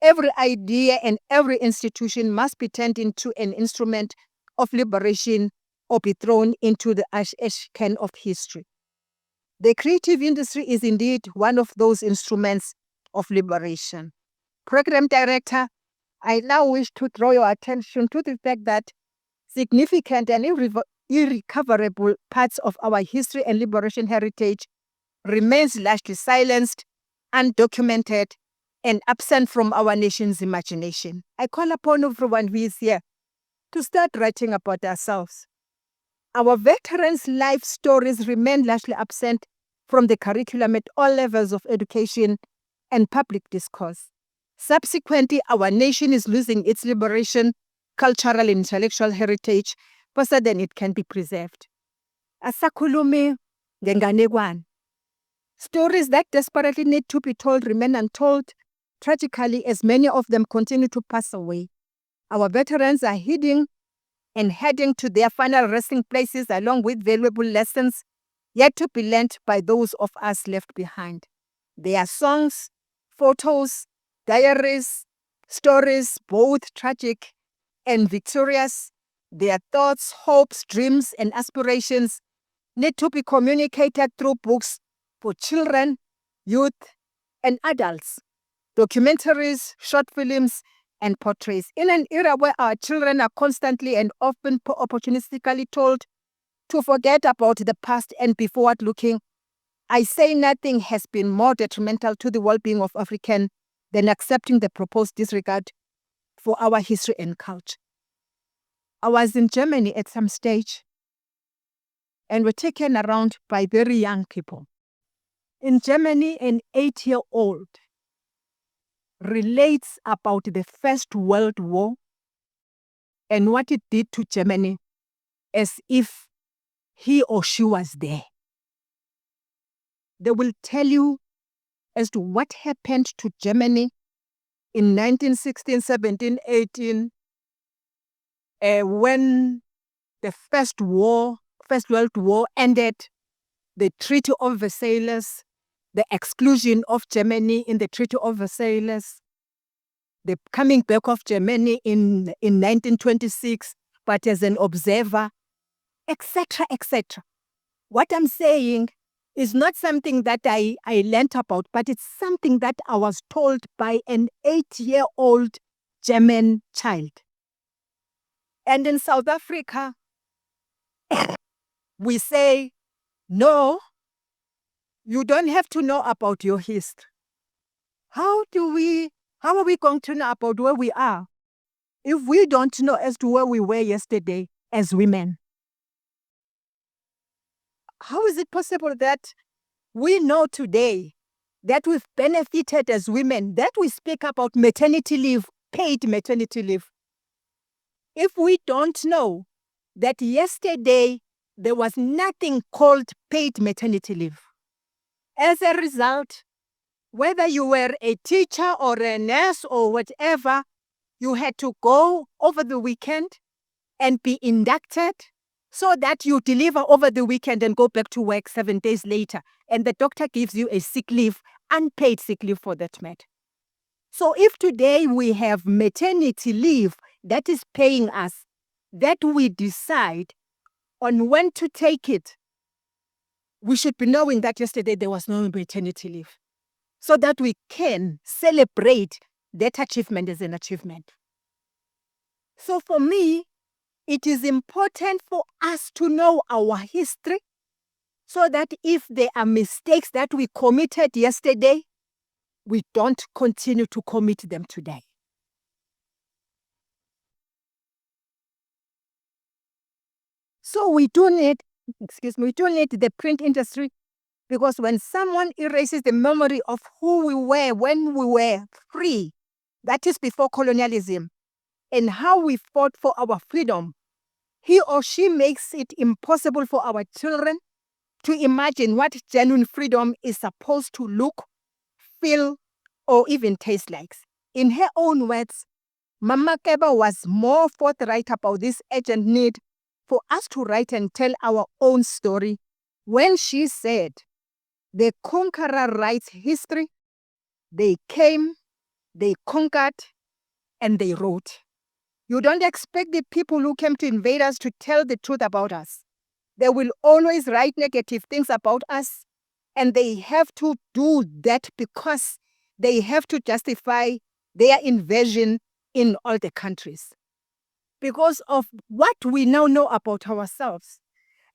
Every idea and every institution must be turned into an instrument of liberation or be thrown into the ash can of history. The creative industry is indeed one of those instruments of liberation. Program Director, I now wish to draw your attention to the fact that significant and irrecoverable parts of our history and liberation heritage remains largely silenced, undocumented, and absent from our nation's imagination. I call upon everyone who is here to start writing about ourselves. Our veterans' life stories remain largely absent from the curriculum at all levels of education and public discourse. Subsequently, our nation is losing its liberation, cultural and intellectual heritage faster than it can be preserved. Asakhulume ngenganekwane. Stories that desperately need to be told remain untold, tragically, as many of them continue to pass away. Our veterans are heading to their final resting places along with valuable lessons yet to be learned by those of us left behind. Their songs, photos, diaries, stories, both tragic and victorious, their thoughts, hopes, dreams, and aspirations need to be communicated through books for children, youth, and adults, documentaries, short films, and portraits. In an era where our children are constantly and often opportunistically told to forget about the past and be forward-looking, I say nothing has been more detrimental to the well-being of African than accepting the proposed disregard for our history and culture. I was in Germany at some stage and were taken around by very young people. In Germany, an 8-year-old relates about the First World War and what it did to Germany as if he or she was there. They will tell you as to what happened to Germany in 1916, 17, 18, when the First World War ended, the Treaty of Versailles, the exclusion of Germany in the Treaty of Versailles, the coming back of Germany in 1926, but as an observer, etc., etc. What I'm saying is not something that I learned about, but it's something that I was told by an 8-year-old German child. And in South Africa, we say, no, you don't have to know about your history. How are we going to know about where we are if we don't know as to where we were yesterday as women? How is it possible that we know today that we've benefited as women, that we speak about maternity leave, paid maternity leave, if we don't know that yesterday there was nothing called paid maternity leave? As a result, whether you were a teacher or a nurse or whatever, you had to go over the weekend and be inducted so that you deliver over the weekend and go back to work 7 days later. And the doctor gives you a sick leave, unpaid sick leave for that matter. So if today we have maternity leave that is paying us, that we decide on when to take it, we should be knowing that yesterday there was no maternity leave, so that we can celebrate that achievement as an achievement. So for me, it is important for us to know our history so that if there are mistakes that we committed yesterday, we don't continue to commit them today. So we do need the print industry, because when someone erases the memory of who we were when we were free, that is before colonialism, and how we fought for our freedom, he or she makes it impossible for our children to imagine what genuine freedom is supposed to look, feel, or even taste like. In her own words, Mama Keba was more forthright about this urgent need for us to write and tell our own story when she said, "The conqueror writes history. They came, they conquered, and they wrote. You don't expect the people who came to invade us to tell the truth about us. They will always write negative things about us, and they have to do that because they have to justify their invasion in all the countries. Because of what we now know about ourselves.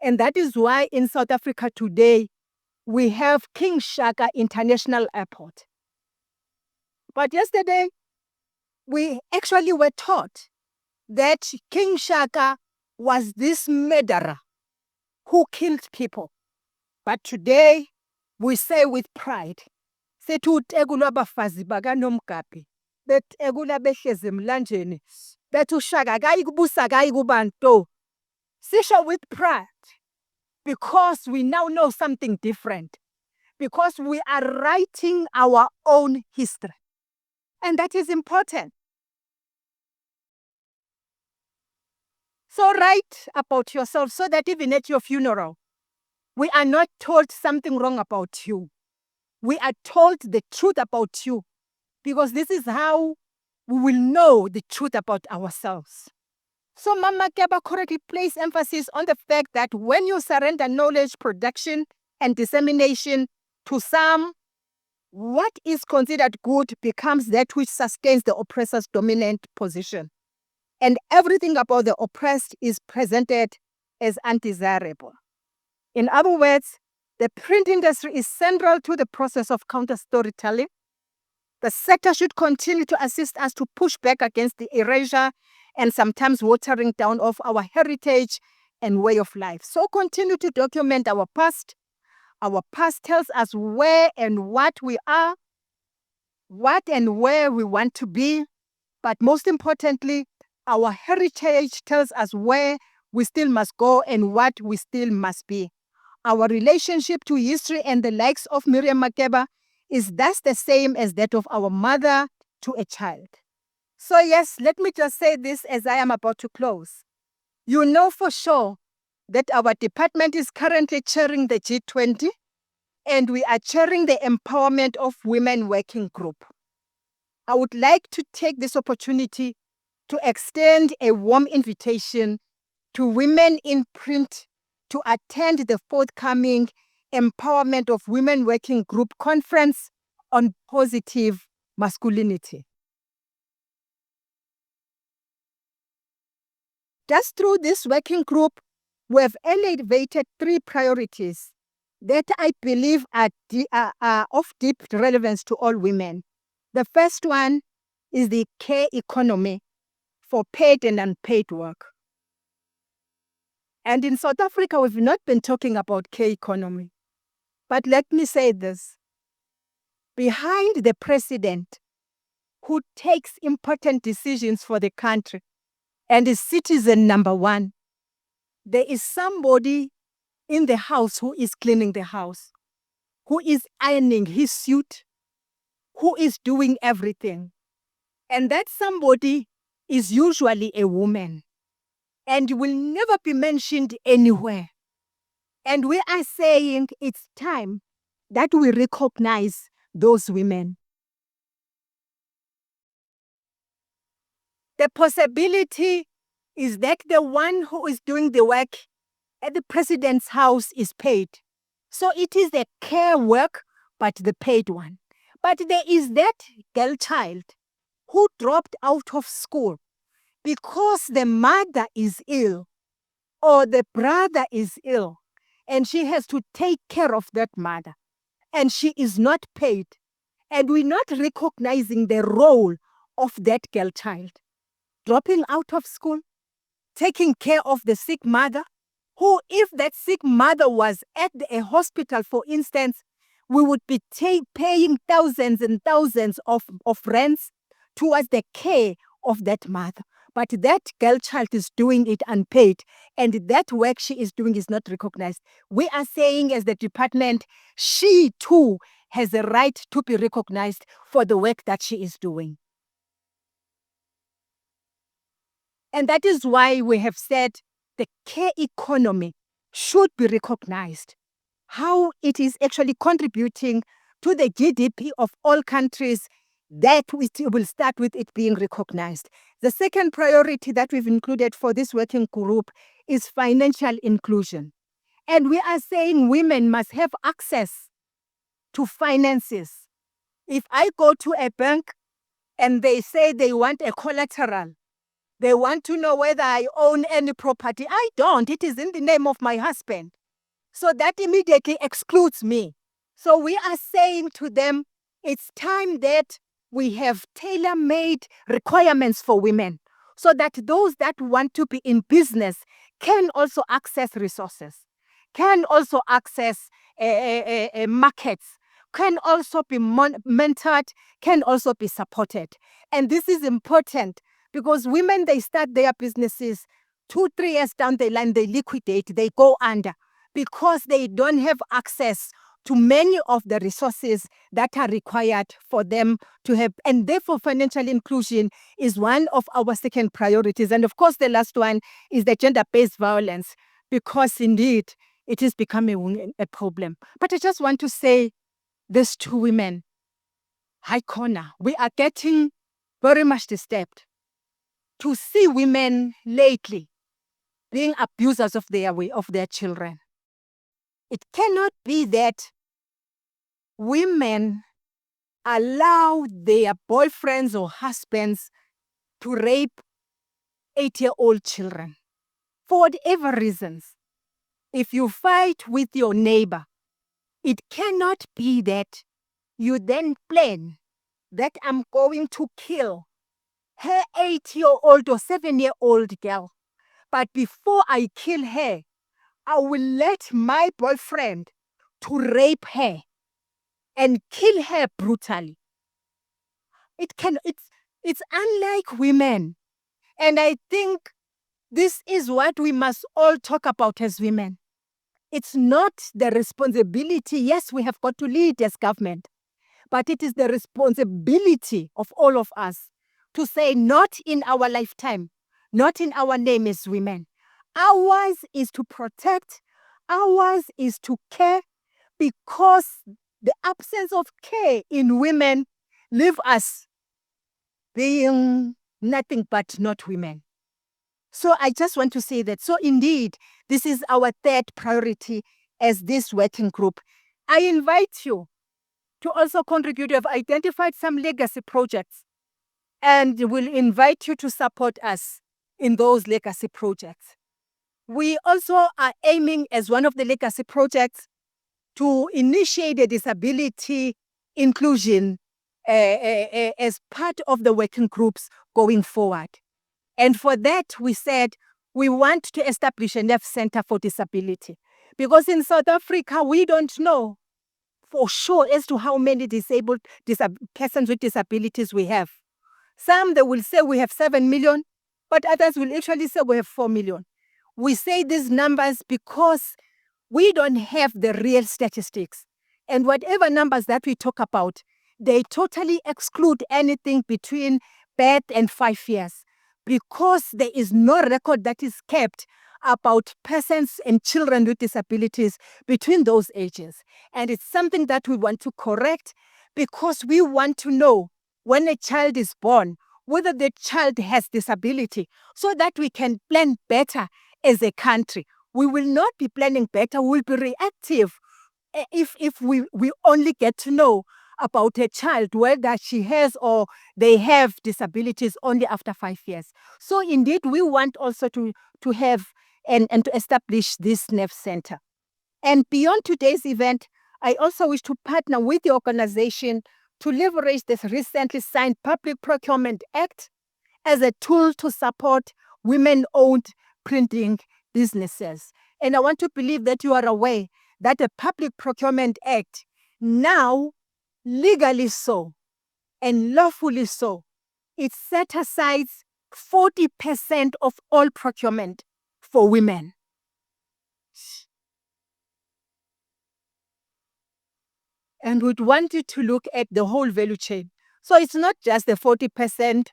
And that is why in South Africa today, we have King Shaka International Airport. But yesterday, we actually were taught that King Shaka was this murderer who killed people. But today, we say with pride, sethi uTekula abafazi bakaNomgabhi, beTekula behlezi emlanjeni, bethi uShaka akayi kubusa akayi kubantu. Sisho with pride, because we now know something different, because we are writing our own history. And that is important. So write about yourself so that even at your funeral, we are not told something wrong about you. We are told the truth about you, because this is how we will know the truth about ourselves. So Mama Keba correctly placed emphasis on the fact that when you surrender knowledge production and dissemination to some, what is considered good becomes that which sustains the oppressor's dominant position. And everything about the oppressed is presented as undesirable. In other words, the print industry is central to the process of counter-storytelling. The sector should continue to assist us to push back against the erasure and sometimes watering down of our heritage and way of life. So continue to document our past. Our past tells us where and what we are, what and where we want to be. But most importantly, our heritage tells us where we still must go and what we still must be. Our relationship to history and the likes of Miriam Makeba is thus the same as that of our mother to a child. So yes, let me just say this as I am about to close. You know for sure that our department is currently chairing the G20, and we are chairing the Empowerment of Women Working Group. I would like to take this opportunity to extend a warm invitation to women in print to attend the forthcoming Empowerment of Women Working Group Conference on Positive Masculinity. Just through this working group, we have elevated 3 priorities that I believe are of deep relevance to all women. The first one is the care economy for paid and unpaid work. And in South Africa, we've not been talking about care economy. But let me say this. Behind the president who takes important decisions for the country and is citizen number 1, there is somebody in the house who is cleaning the house, who is ironing his suit, who is doing everything. And that somebody is usually a woman and will never be mentioned anywhere. And we are saying it's time that we recognize those women. The possibility is that the one who is doing the work at the president's house is paid. So it is the care work, but the paid one. But there is that girl child who dropped out of school because the mother is ill or the brother is ill, and she has to take care of that mother, and she is not paid. And we're not recognizing the role of that girl child. Dropping out of school, taking care of the sick mother, who, if that sick mother was at a hospital, for instance, we would be paying thousands and thousands of rents towards the care of that mother. But that girl child is doing it unpaid, and that work she is doing is not recognized. We are saying as the department, she too has a right to be recognized for the work that she is doing. And that is why we have said the care economy should be recognized. How it is actually contributing to the GDP of all countries that we will start with it being recognized. The second priority that we've included for this working group is financial inclusion. And we are saying women must have access to finances. If I go to a bank and they say they want a collateral, they want to know whether I own any property. I don't. It is in the name of my husband. So that immediately excludes me. So we are saying to them, it's time that we have tailor-made requirements for women so that those that want to be in business can also access resources, can also access markets, can also be mentored, can also be supported. And this is important because women, they start their businesses 2-3 years down the line, they liquidate, they go under because they don't have access to many of the resources that are required for them to have. And therefore, financial inclusion is one of our second priorities. And of course, the last one is the gender-based violence, because indeed, it is becoming a problem. But I just want to say this to women. High corner, we are getting very much disturbed to see women lately being abusers of their children. It cannot be that women allow their boyfriends or husbands to rape 8-year-old children for whatever reasons. If you fight with your neighbor, it cannot be that you then plan that I'm going to kill her 8-year-old or 7-year-old girl. But before I kill her, I will let my boyfriend to rape her and kill her brutally. It's unlike women. And I think this is what we must all talk about as women. It's not the responsibility. Yes, we have got to lead as government, but it is the responsibility of all of us to say, not in our lifetime, not in our name as women. Ours is to protect, ours is to care, because the absence of care in women leave us being nothing but not women. So I just want to say that. So indeed, this is our third priority as this working group. I invite you to also contribute. We have identified some legacy projects, and we'll invite you to support us in those legacy projects. We also are aiming, as one of the legacy projects, to initiate a disability inclusion as part of the working groups going forward. And for that, we said we want to establish a NEF Center for Disability. Because in South Africa, we don't know for sure as to how many disabled persons with disabilities we have. Some, they will say we have 7 million, but others will actually say we have 4 million. We say these numbers because we don't have the real statistics. And whatever numbers that we talk about, they totally exclude anything between birth and 5 years, because there is no record that is kept about persons and children with disabilities between those ages. And it's something that we want to correct, because we want to know when a child is born whether the child has disability, so that we can plan better as a country. We will not be planning better, we'll be reactive if we only get to know about a child, whether she has or they have disabilities only after 5 years. So indeed, we want also to have and to establish this NEF Center. And beyond today's event, I also wish to partner with the organization to leverage this recently signed Public Procurement Act as a tool to support women-owned printing businesses. And I want to believe that you are aware that the Public Procurement Act now, legally so and lawfully so, it set aside 40% of all procurement for women. And we'd want you to look at the whole value chain. So it's not just the 40%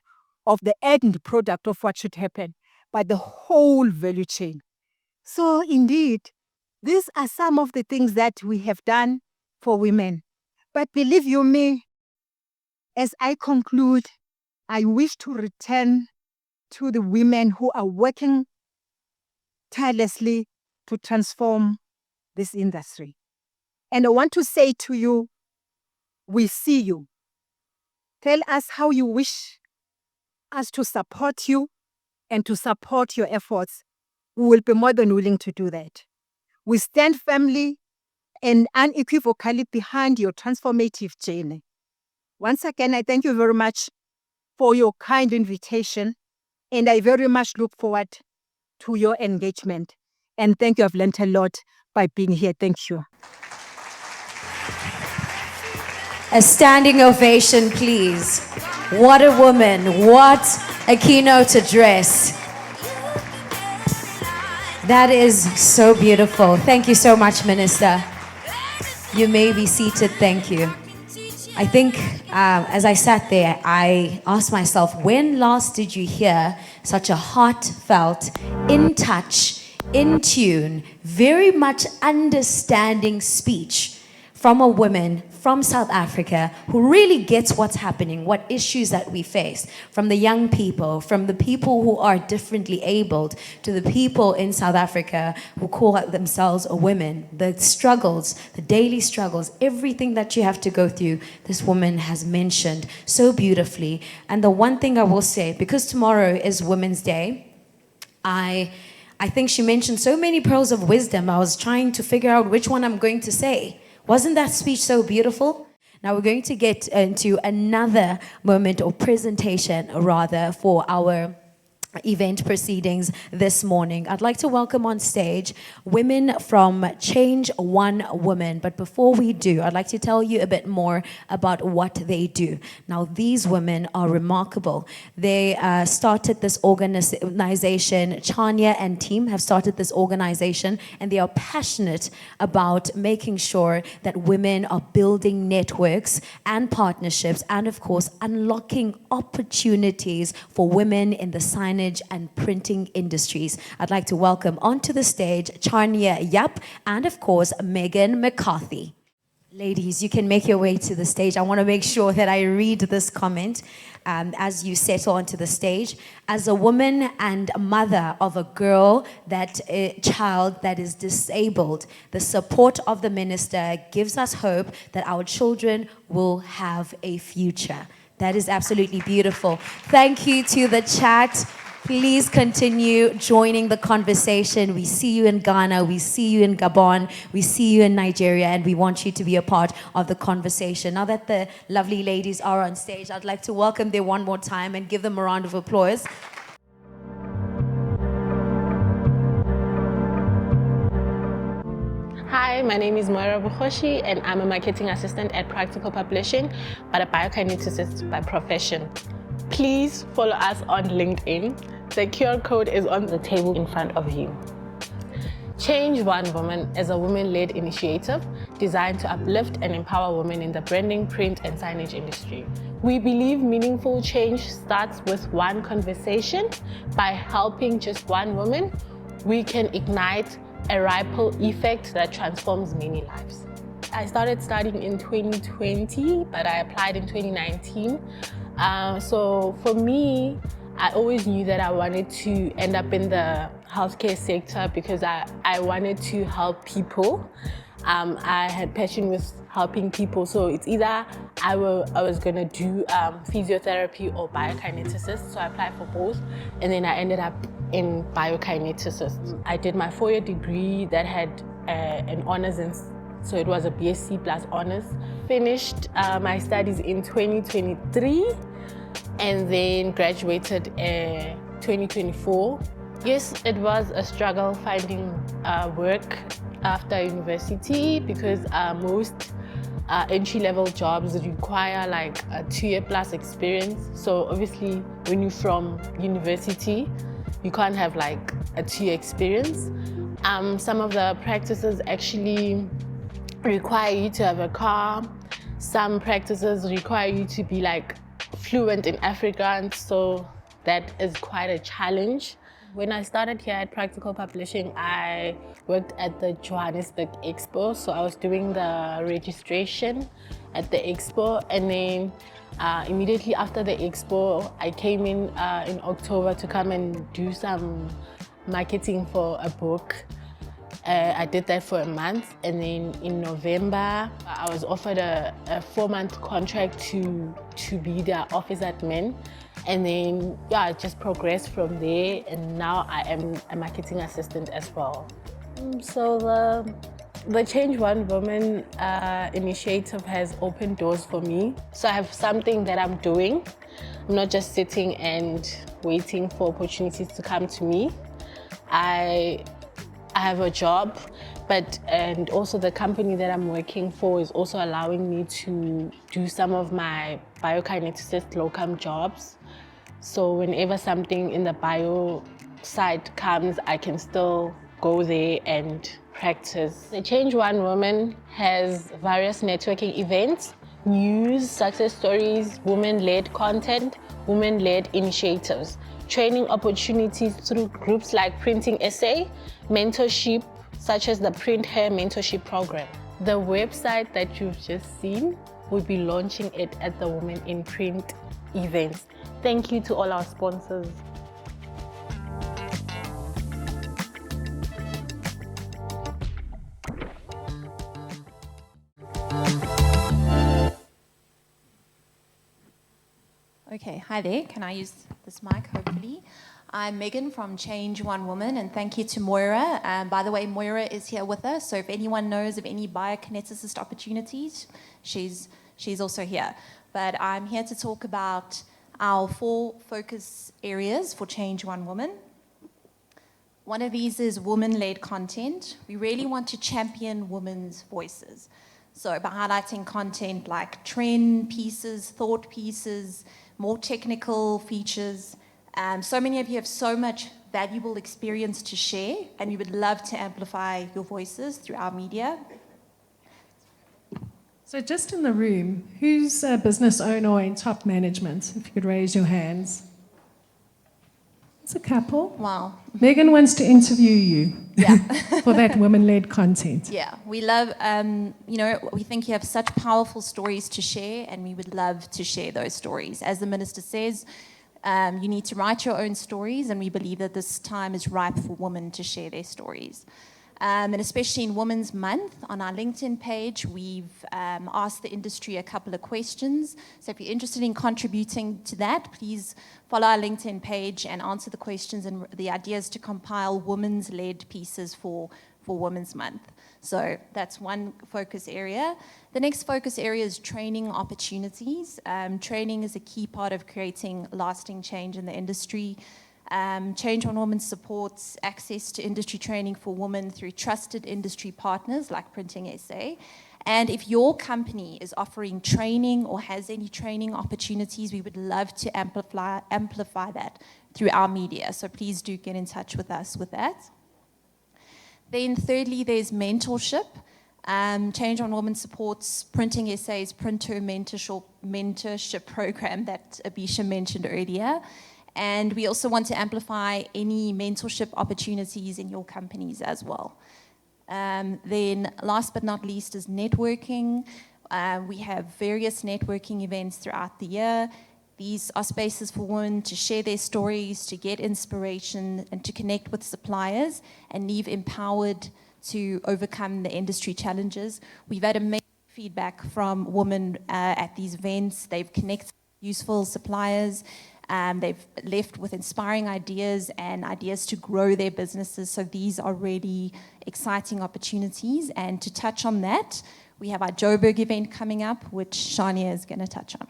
of the end product of what should happen, but the whole value chain. So indeed, these are some of the things that we have done for women. But believe you me, As I conclude, I wish to return to the women who are working tirelessly to transform this industry. And I want to say to you, we see you. Tell us how you wish us to support you and to support your efforts. We will be more than willing to do that. We stand firmly and unequivocally behind your transformative journey. Once again, I thank you very much for your kind invitation, and I very much look forward to your engagement. And thank you. I've learned a lot by being here. Thank you. A standing ovation, please. What a woman. What a keynote address. That is so beautiful. Thank you so much, Minister. You may be seated. Thank you. I think as I sat there, I asked myself, when last did you hear such a heartfelt, in touch, in tune, very much understanding speech from a woman from South Africa who really gets what's happening, what issues that we face, from the young people, from the people who are differently abled, to the people in South Africa who call themselves a women, the struggles, the daily struggles, everything that you have to go through, this woman has mentioned so beautifully. And the one thing I will say, because tomorrow is Women's Day, I think she mentioned so many pearls of wisdom. I was trying to figure out which one I'm going to say. Wasn't that speech so beautiful? Now we're going to get into another moment or presentation, rather, for our event proceedings this morning. I'd like to welcome on stage women from Change One Women. But before we do, I'd like to tell you a bit more about what they do. Now, these women are remarkable. They started this organization. Chania and team have started this organization, and they are passionate about making sure that women are building networks and partnerships, and of course, unlocking opportunities for women in the signage and printing industries. I'd like to welcome onto the stage Chania Yap and of course Megan McCarthy. Ladies, you can make your way to the stage. I want to make sure that I read this comment as you settle onto the stage. As a woman and a mother of a child that is disabled, the support of the minister gives us hope that our children will have a future. That is absolutely beautiful. Thank you to the chat. Please continue joining the conversation. We see you in Ghana, we see you in Gabon, we see you in Nigeria, and we want you to be a part of the conversation. Now that the lovely ladies are on stage, I'd like to welcome them one more time and give them a round of applause. Hi, my name is Moira Bukhoshi, and I'm a marketing assistant at Practical Publishing, but a biokineticist by profession. Please follow us on LinkedIn. The QR code is on the table in front of you. Change One Woman is a women-led initiative designed to uplift and empower women in the branding, print, and signage industry. We believe meaningful change starts with one conversation. By helping just one woman, we can ignite a ripple effect that transforms many lives. I started studying in 2020, but I applied in 2019. So for me, I always knew that I wanted to end up in the healthcare sector because I wanted to help people. I had passion with helping people, so it's either I was gonna do physiotherapy or biokineticist, so I applied for both, and then I ended up in biokineticist. I did my 4-year degree that had an honors so it was a BSc plus honors. Finished my studies in 2023 and then graduated 2024. Yes, it was a struggle finding work after university because most entry-level jobs require like a 2-year plus experience. So obviously when you're from university, you can't have like a 2-year experience. Some of the practices actually require you to have a car. Some practices require you to be like fluent in Afrikaans, so that is quite a challenge. When I started here at Practical Publishing, I worked at the Johannesburg Expo. So I was doing the registration at the expo, and then immediately after the expo, I came in October to come and do some marketing for a book. I did that for a month, and then in November, I was offered a 4-month contract to be their office admin. And then, yeah, I just progressed from there, and now I am a marketing assistant as well. So the Change One Woman initiative has opened doors for me. So I have something that I'm doing. I'm not just sitting and waiting for opportunities to come to me. I have a job, and also the company that I'm working for is also allowing me to do some of my biokineticist locum jobs. So whenever something in the bio side comes, I can still go there and practice. The Change One Woman has various networking events, news, success stories, women-led content, women-led initiatives, training opportunities through groups like Printing Essay, mentorship, such as the Print Her Mentorship Program. The website that you've just seen, we'll be launching it at the Women in Print events. Thank you to all our sponsors. Okay, hi there. Can I use this mic, hopefully? I'm Megan from Change One Woman, and thank you to Moira. By the way, Moira is here with us, so if anyone knows of any biokineticist opportunities, she's also here. But I'm here to talk about our 4 focus areas for Change One Woman. One of these is woman-led content. We really want to champion women's voices. So by highlighting content like trend pieces, thought pieces, more technical features. So many of you have so much valuable experience to share, and we would love to amplify your voices through our media. So just in the room, who's a business owner or in top management? If you could raise your hands. It's a couple. Wow. Megan wants to interview you. Yeah. For that women-led content. Yeah, we love, we think you have such powerful stories to share, and we would love to share those stories. As the minister says, you need to write your own stories, and we believe that this time is ripe for women to share their stories. And especially in Women's Month, on our LinkedIn page, we've asked the industry a couple of questions. So if you're interested in contributing to that, please follow our LinkedIn page and answer the questions. And the idea is to compile women's-led pieces for Women's Month. So that's one focus area. The next focus area is training opportunities. Training is a key part of creating lasting change in the industry. Change One Woman supports access to industry training for women through trusted industry partners like Printing SA. And if your company is offering training or has any training opportunities, we would love to amplify that through our media. So please do get in touch with us with that. Then thirdly, there's mentorship. Change One Woman supports Printing SA's Printer Mentorship program that Abisha mentioned earlier. And we also want to amplify any mentorship opportunities in your companies as well. Then last but not least is networking. We have various networking events throughout the year. These are spaces for women to share their stories, to get inspiration, and to connect with suppliers and leave empowered to overcome the industry challenges. We've had amazing feedback from women at these events. They've connected with useful suppliers. They've left with inspiring ideas and ideas to grow their businesses. So these are really exciting opportunities. And to touch on that, we have our Joburg event coming up, which Shania is going to touch on.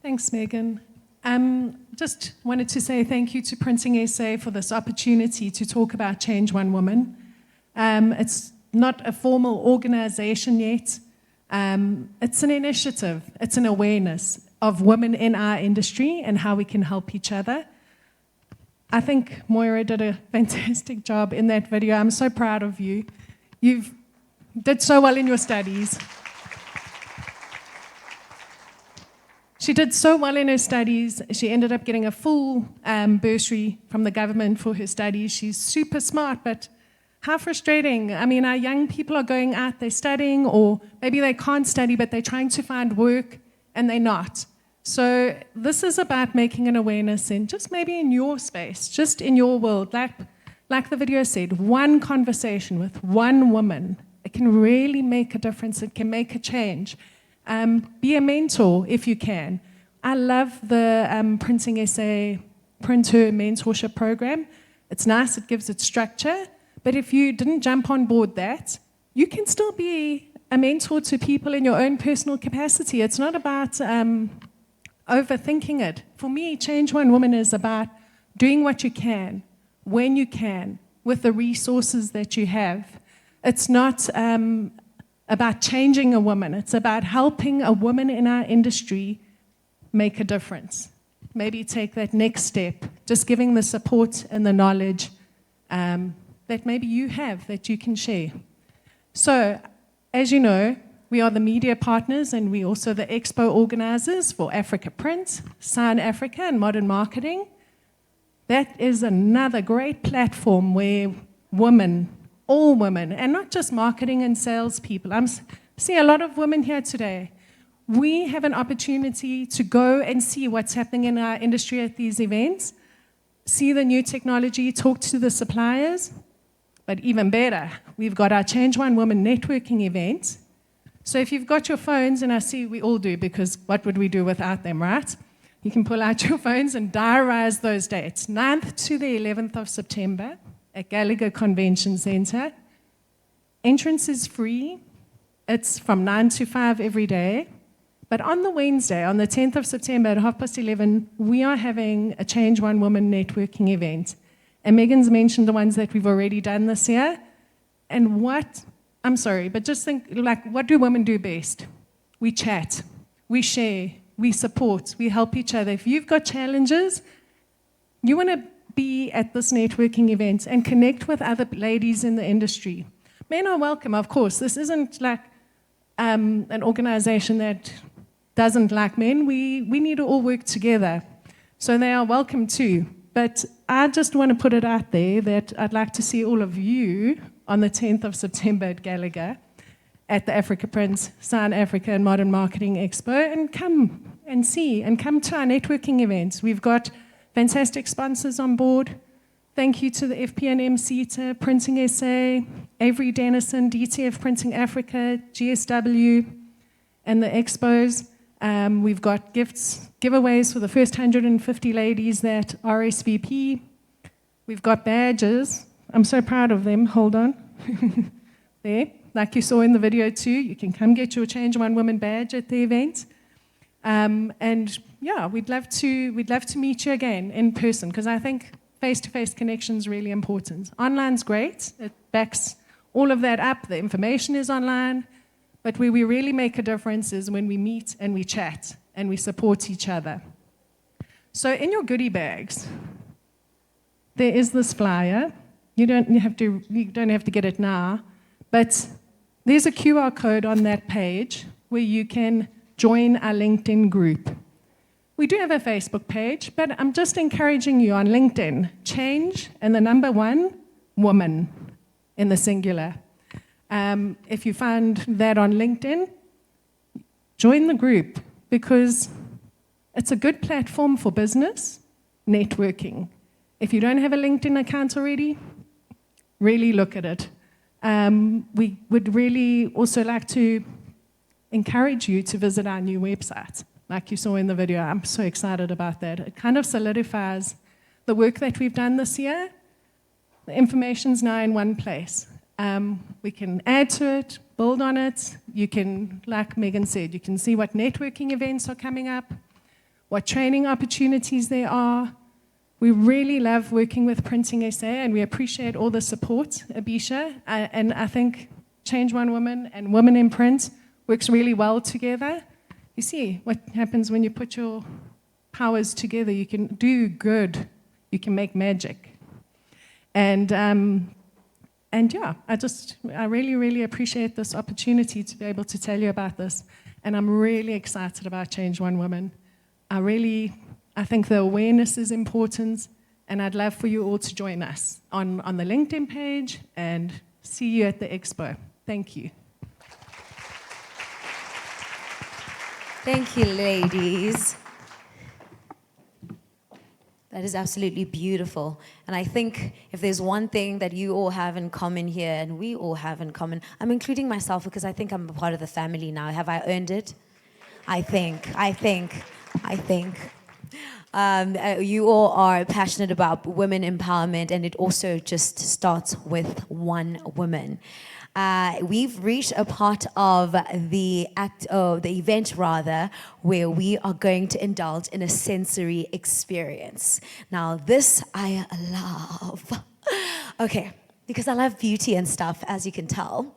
Thanks, Megan. Just wanted to say thank you to Printing SA for this opportunity to talk about Change One Woman. It's not a formal organization yet. It's an initiative. It's an awareness of women in our industry and how we can help each other. I think Moira did a fantastic job in that video. I'm so proud of you. You did so well in your studies. She did so well in her studies. She ended up getting a full bursary from the government for her studies. She's super smart, but how frustrating. I mean, our young people are going out, they're studying, or maybe they can't study, but they're trying to find work, and they're not. So this is about making an awareness in just maybe in your space, just in your world. Like the video said, one conversation with one woman, it can really make a difference. It can make a change. Be a mentor if you can. I love the Printing SA Printer Mentorship Program. It's nice, it gives it structure. But if you didn't jump on board that, you can still be a mentor to people in your own personal capacity. It's not about overthinking it. For me, Change One Woman is about doing what you can, when you can, with the resources that you have. It's not about changing a woman. It's about helping a woman in our industry make a difference. Maybe take that next step, just giving the support and the knowledge that maybe you have that you can share. So, as you know, we are the media partners and we also the expo organizers for Africa Print, Sign Africa, and Modern Marketing. That is another great platform where women, all women, and not just marketing and salespeople. I see a lot of women here today. We have an opportunity to go and see what's happening in our industry at these events, see the new technology, talk to the suppliers, but even better, we've got our Change One Woman networking event. So if you've got your phones, and I see we all do, because what would we do without them, right? You can pull out your phones and diarize those dates. 9th to the 11th of September at Gallagher Convention Center. Entrance is free. It's from 9 to 5 every day. But on the Wednesday, on the 10th of September at 11:30, we are having a Change One Woman networking event. And Megan's mentioned the ones that we've already done this year. And I'm sorry, but just think, like, what do women do best? We chat, we share, we support, we help each other. If you've got challenges, you want to be at this networking event and connect with other ladies in the industry. Men are welcome, of course. This isn't like an organization that doesn't like men. We need to all work together. So they are welcome too. But I just want to put it out there that I'd like to see all of you on the 10th of September at Gallagher at the Africa Print, Sign Africa and Modern Marketing Expo, and come and see and come to our networking events. We've got fantastic sponsors on board. Thank you to the FPNM CETA, Printing SA, Avery Dennison, DTF Printing Africa, GSW, and the expos. We've got giveaways for the first 150 ladies that RSVP. We've got badges. I'm so proud of them. Hold on. There, like you saw in the video too, you can come get your Change One Woman badge at the event. And yeah, we'd love to meet you again in person, because I think face-to-face connection is really important. Online's great. It backs all of that up. The information is online. But where we really make a difference is when we meet and we chat and we support each other. So in your goodie bags, there is this flyer. You don't have to get it now, but there's a QR code on that page where you can join our LinkedIn group. We do have a Facebook page, but I'm just encouraging you on LinkedIn, change and the number 1, woman in the singular. If you find that on LinkedIn, join the group, because it's a good platform for business, networking. If you don't have a LinkedIn account already, really look at it. We would really also like to encourage you to visit our new website. Like you saw in the video, I'm so excited about that. It kind of solidifies the work that we've done this year. The information's now in one place. We can add to it, build on it. You can, like Megan said, you can see what networking events are coming up, what training opportunities there are. We really love working with Printing SA, and we appreciate all the support, Abisha. And I think Change One Woman and Women in Print works really well together. You see what happens when you put your powers together. You can do good. You can make magic. And yeah, I really, really appreciate this opportunity to be able to tell you about this. And I'm really excited about Change One Woman. I think the awareness is important, and I'd love for you all to join us on the LinkedIn page and see you at the expo. Thank you. Thank you, ladies. That is absolutely beautiful. And I think if there's one thing that you all have in common here, and we all have in common, I'm including myself because I think I'm a part of the family now. Have I earned it? I think. You all are passionate about women empowerment, and it also just starts with one woman. We've reached a part of the event where we are going to indulge in a sensory experience. Now, this I love. Okay, because I love beauty and stuff, as you can tell.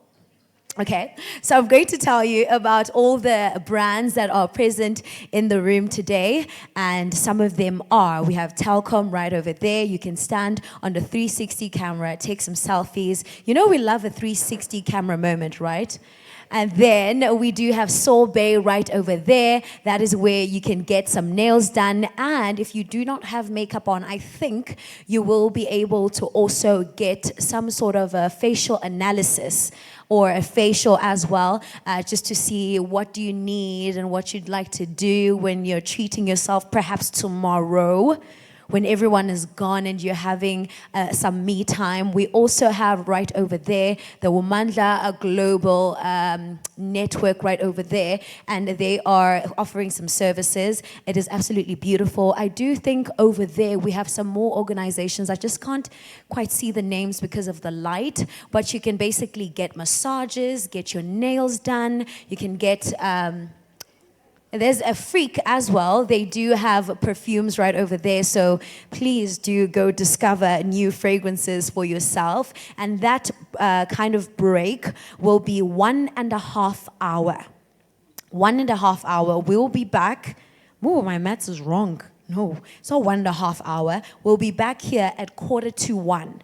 Okay, so I'm going to tell you about all the brands that are present in the room today, and some of them are. We have Telkom right over there. You can stand on the 360 camera, take some selfies. You know we love a 360 camera moment, right? And then we do have Sorbet right over there. That is where you can get some nails done. And if you do not have makeup on, I think you will be able to also get some sort of a facial analysis or a facial as well, just to see what do you need and what you'd like to do when you're treating yourself perhaps tomorrow, when everyone is gone and you're having some me time. We also have right over there the Womandla Global Network right over there, and they are offering some services. It is absolutely beautiful. I do think over there we have some more organizations. I just can't quite see the names because of the light, but you can basically get massages, get your nails done, you can get there's a Freak as well. They do have perfumes right over there, so please do go discover new fragrances for yourself. And that kind of break will be 1.5 hours. 1.5 hours. We'll be back. Oh, my maths is wrong. No, it's not 1.5 hours. We'll be back here at 1:45.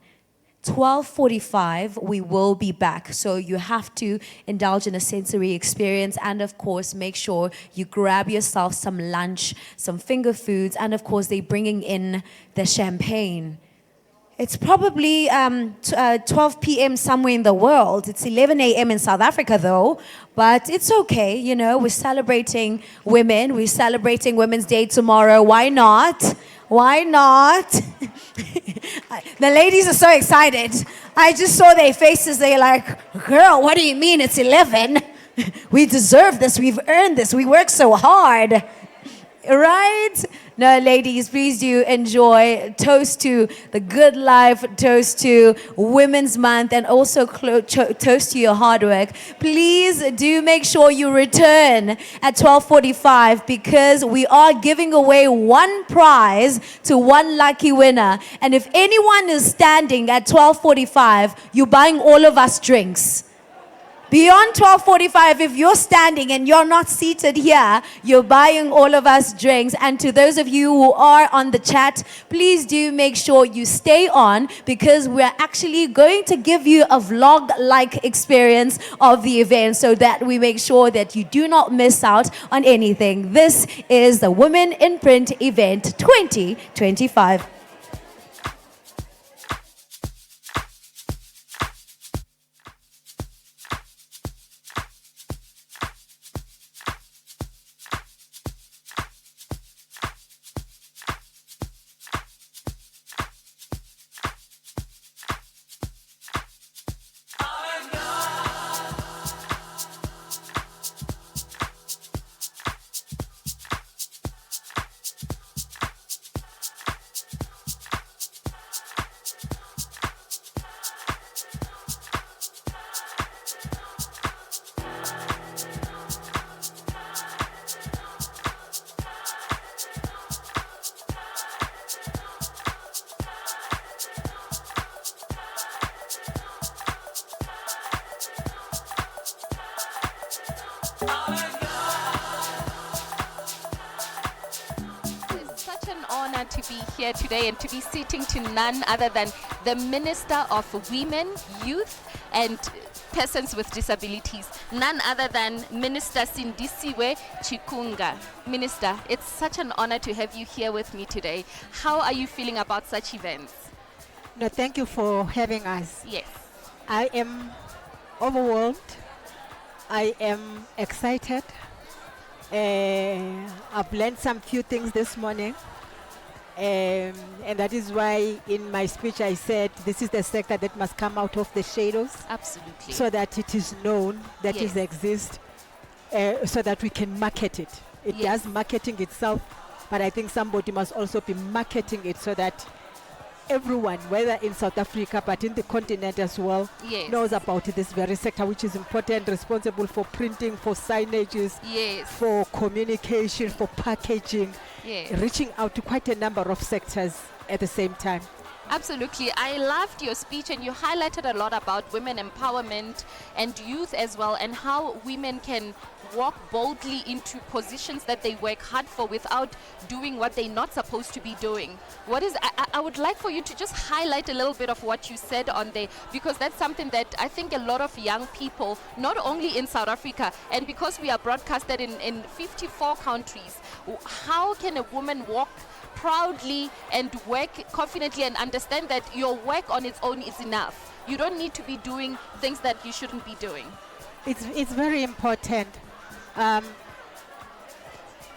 12:45, we will be back. So you have to indulge in a sensory experience, and of course, make sure you grab yourself some lunch, some finger foods, and of course, they're bringing in the champagne. It's probably 12 p.m. somewhere in the world. It's 11 a.m. in South Africa, though. But it's okay, you know, we're celebrating women. We're celebrating Women's Day tomorrow. Why not? Why not? The ladies are so excited. I just saw their faces. They're like, girl, what do you mean it's 11? We deserve this. We've earned this. We work so hard. Right? No, ladies, please do enjoy. Toast to the good life. Toast to Women's Month. And also toast to your hard work. Please do make sure you return at 12:45, because we are giving away one prize to one lucky winner. And if anyone is standing at 12:45, you're buying all of us drinks. Beyond 12:45, if you're standing and you're not seated here, you're buying all of us drinks. And to those of you who are on the chat, please do make sure you stay on, because we're actually going to give you a vlog-like experience of the event so that we make sure that you do not miss out on anything. This is the Women in Print event 2025. It's such an honor to be here today and to be sitting to none other than the Minister of Women, Youth and Persons with Disabilities, none other than Minister Sindisiwe Chikunga. Minister, it's such an honor to have you here with me today. How are you feeling about such events? No, thank you for having us. Yes. I am overwhelmed. I am excited. I've learned some few things this morning. And that is why in my speech I said this is the sector that must come out of the shadows. Absolutely. So that it is known that Yes. it exists, so that we can market it. It Yes. does marketing itself, but I think somebody must also be marketing it so that everyone, whether in South Africa but in the continent as well, Yes. knows about this very sector, which is important, responsible for printing, for signages, Yes. for communication, for packaging, Yes. reaching out to quite a number of sectors at the same time. Absolutely. I loved your speech, and you highlighted a lot about women empowerment and youth as well, and how women can walk boldly into positions that they work hard for without doing what they're not supposed to be doing. I would like for you to just highlight a little bit of what you said on there, because that's something that I think a lot of young people, not only in South Africa, and because we are broadcasted in 54 countries, how can a woman walk proudly and work confidently and understand that your work on its own is enough? You don't need to be doing things that you shouldn't be doing. It's very important.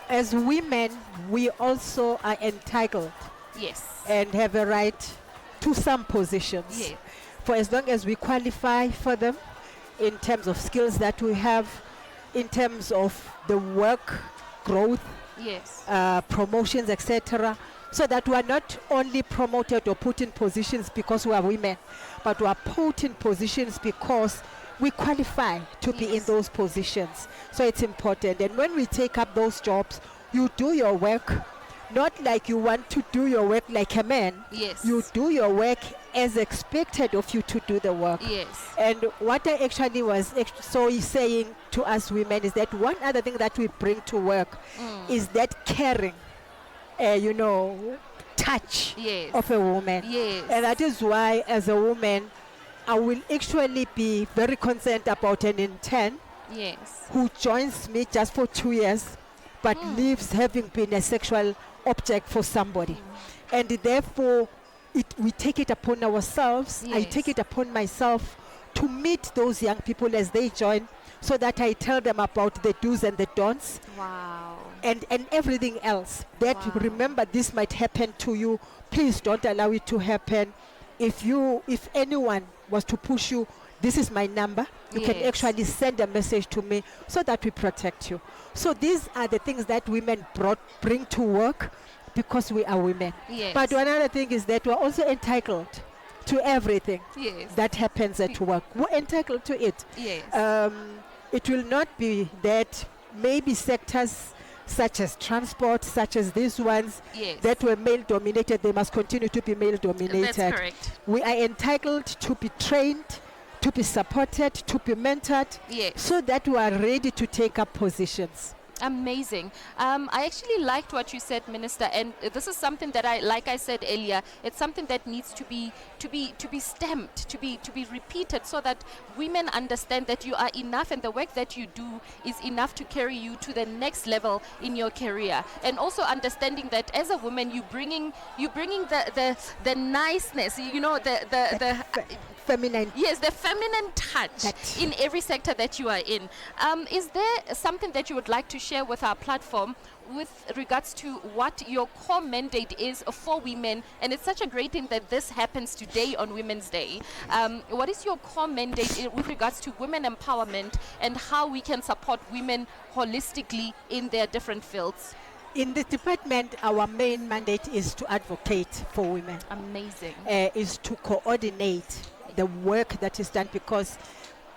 As women, we also are entitled Yes. and have a right to some positions. Yes. For as long as we qualify for them in terms of skills that we have, in terms of the work, growth, Yes. promotions, etc., so that we are not only promoted or put in positions because we are women, but we are put in positions because we qualify to be in Yes. those positions. So it's important. And when we take up those jobs, you do your work not like you want to do your work like a man. Yes. You do your work as expected of you to do the work. Yes. And what I actually was saying to us women is that one other thing that we bring to work is that caring, touch Yes. of a woman. Yes. And that is why, as a woman, I will actually be very concerned about an intern Yes. who joins me just for 2 years, but leaves having been a sexual object for somebody. And therefore, we take it upon ourselves, I Yes. take it upon myself to meet those young people as they join, so that I tell them about the do's and the don'ts. Wow. And everything else that Wow. remember this might happen to you. Please don't allow it to happen. If anyone was to push you, this is my number. You can Yes. actually send a message to me so that we protect you. So these are the things that women bring to work because we are women. Yes. But one other thing is that we're also entitled to everything Yes. that happens at work. We're entitled to it. Yes. It will not be that maybe sectors such as transport, such as these ones Yes. that were male dominated, they must continue to be male dominated. That's correct. We are entitled to be trained, to be supported, to be mentored, Yes. so that we are ready to take up positions. Amazing. I actually liked what you said, Minister, and this is something that like I said earlier, it's something that needs to be stamped, to be repeated, so that women understand that you are enough, and the work that you do is enough to carry you to the next level in your career. And also understanding that as a woman, you bringing the niceness, the Feminine. yes, the feminine touch in every sector that you are in. Is there something that you would like to share with our platform with regards to what your core mandate is for women? And it's such a great thing that this happens today on Women's Day. What is your core mandate with regards to women empowerment and how we can support women holistically in their different fields? In the department, our main mandate is to advocate for women. Amazing. Is to coordinate the work that is done, because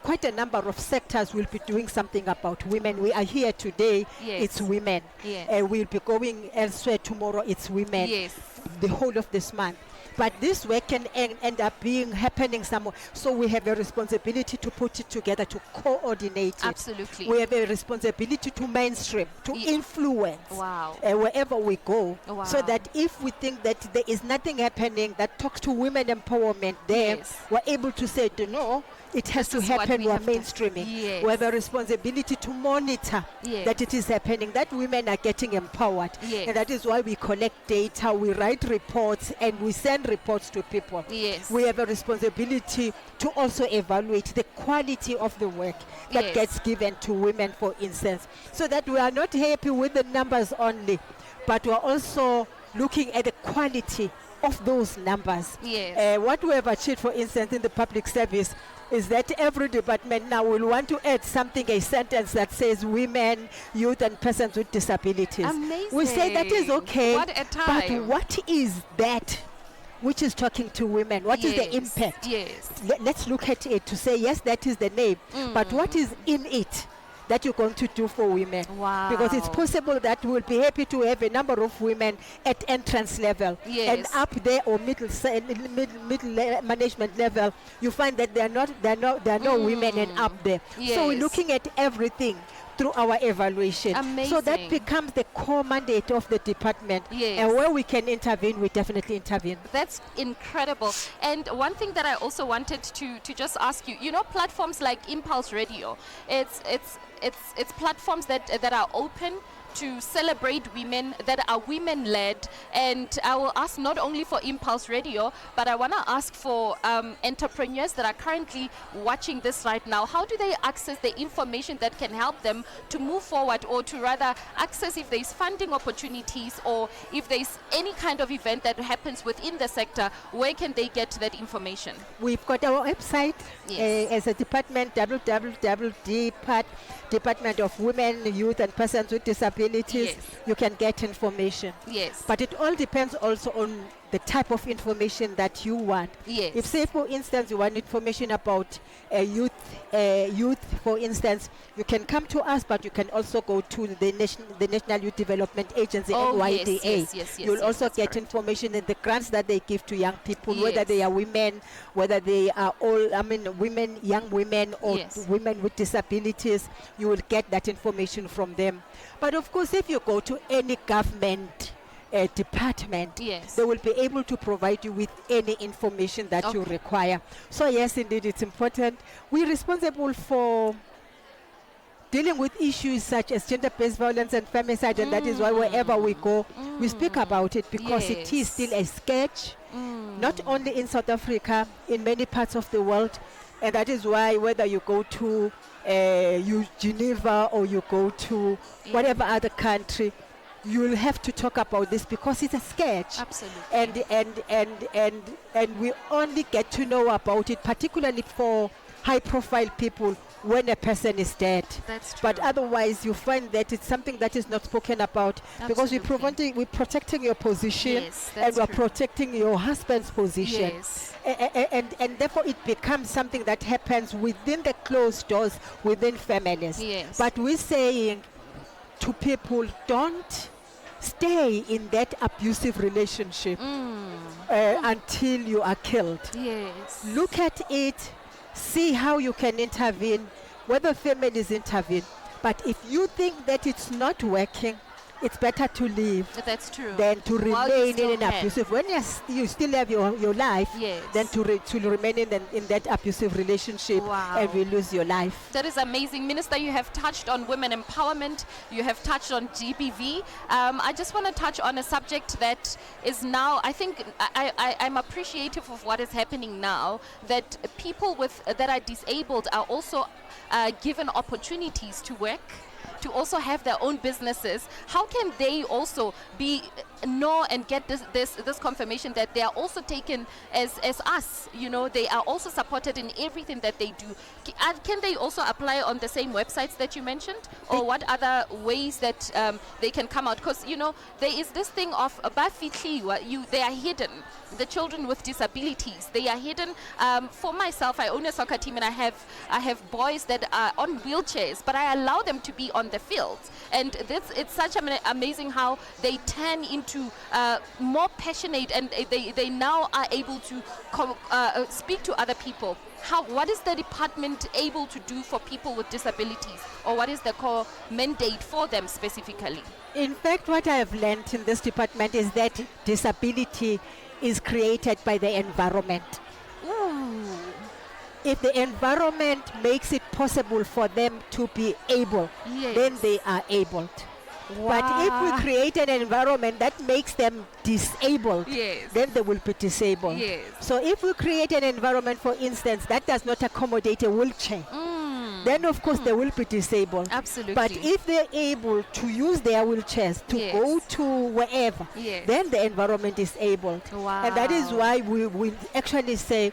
quite a number of sectors will be doing something about women. We are here today, Yes. it's women. Yes. We'll be going elsewhere tomorrow, it's women. Yes. The whole of this month. but this work can end up being happening somewhere. So we have a responsibility to put it together, to coordinate it. Absolutely. We have a responsibility to mainstream, to influence Wow. wherever we go. Wow. So that if we think that there is nothing happening that talks to women empowerment there, Yes. we're able to say, no, it has This to is what happen. we We're have to- mainstreaming. Yes. We have a responsibility to monitor Yes. that it is happening, that women are getting empowered. Yes. And that is why we collect data, we write reports, and we send reports to people. Yes. We have a responsibility to also evaluate the quality of the work that Yes. gets given to women, for instance, so that we are not happy with the numbers only, but we are also looking at the quality of those numbers. Yes. What we have achieved, for instance, in the public service is that every department now will want to add something, a sentence that says women, youth, and persons with disabilities. We say that is okay. What a But time. what is that which is talking to women? What is the Yes. impact? Yes. Let's look at it to say, yes, that is the name. But what is in it that you're going to do for women? Wow. Because it's possible that we'll be happy to have a number of women at entrance level. Yes. And up there or middle management level, you find that there are no women and up there. So we're Yes. looking at everything through our evaluation. So that Amazing. becomes the core mandate of the department. Yes. And where we can intervene, we definitely intervene. That's incredible. And one thing that I also wanted to just ask you, you know, platforms like Impulse Radio, it's platforms that are open to celebrate women, that are women-led. And I will ask not only for Impulse Radio, but I want to ask for entrepreneurs that are currently watching this right now. How do they access the information that can help them to move forward, or to rather access if there's funding opportunities, or if there's any kind of event that happens within the sector? Where can they get that information? We've got our website Yes. as a department, Department of Women, Youth, and Persons with Disabilities. Yes. You can get information. Yes. But it all depends also on the type of information that you want. Yes. If, say, for instance, you want information about youth, for instance, you can come to us, but you can also go to the National Youth Development Agency, Oh, NYDA. yes, You'll yes, also that's get correct. information in the grants that they give to young people, whether Yes. they are women, whether they are women, young women, or Yes. women with disabilities. You will get that information from them. But of course, if you go to any government department, Yes. they will be able to provide you with any information that you Okay. require. So yes, indeed, it's important. We're responsible for dealing with issues such as gender-based violence and femicide, and that is why wherever we go, we speak about it, because it is Yes. still a scourge, not only in South Africa, in many parts of the world. And that is why whether you go to Geneva or you go to whatever other country, you'll have to talk about this, because it's a scourge. Absolutely. And we only get to know about it, particularly for high-profile people, when a person is dead. That's true. But otherwise, you find that it's something that is not spoken about, because Absolutely. we're protecting your position, Yes, and that's we're true. protecting your husband's position. Yes. And therefore, it becomes something that happens within the closed doors, within families. Yes. But we're saying to people, don't stay in that abusive relationship until you are killed. Yes. Look at it, see how you can intervene, whether families intervene. But if you think that it's not working, it's better to leave That's true. than to While you remain still in an can. abusive. When you still have your life, Yes. then to remain in that abusive relationship, Wow. and we lose your life. That is amazing. Minister, you have touched on women empowerment. You have touched on GBV. I just want to touch on a subject that is now, I think, I'm appreciative of what is happening now, that people that are disabled are also given opportunities to work, to also have their own businesses. How can they also know and get this confirmation that they are also taken as us? You know, they are also supported in everything that they do. Can they also apply on the same websites that you mentioned, or what other ways that they can come out? Because you know, there is this thing of they are hidden. The children with disabilities, they are hidden. For myself, I own a soccer team, and I have boys that are on wheelchairs, but I allow them to be see on the field. And it's such amazing how they turn into more passionate, and they now are able to speak to other people. What is the department able to do for people with disabilities, or what is the core mandate for them specifically? In fact, what I have learned in this department is that disability is created by the environment. Ooh. If the environment makes it possible for them to be able, Yes. then they are able. But if we create an environment that makes them disabled, Yes. then they will be disabled. Yes. So if we create an environment, for instance, that does not accommodate a wheelchair, then of course they will be disabled. Absolutely. But if they're able to use their wheelchairs to Yes. go to wherever, Yes. then the environment is able. Wow. And that is why we actually say,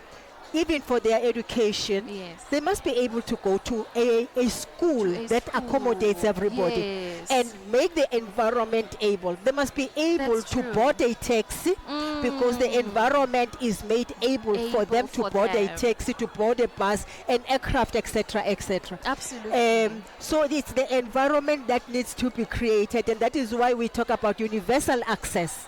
even for their education, Yes. they must be able to go to a school that accommodates everybody, Yes. and make the environment able. They must be able That's to true. board a taxi, because the environment is made able for Able them to for board a them. taxi, to board a bus, an aircraft, etc., etc. Absolutely. So it's the environment that needs to be created, and that is why we talk about universal access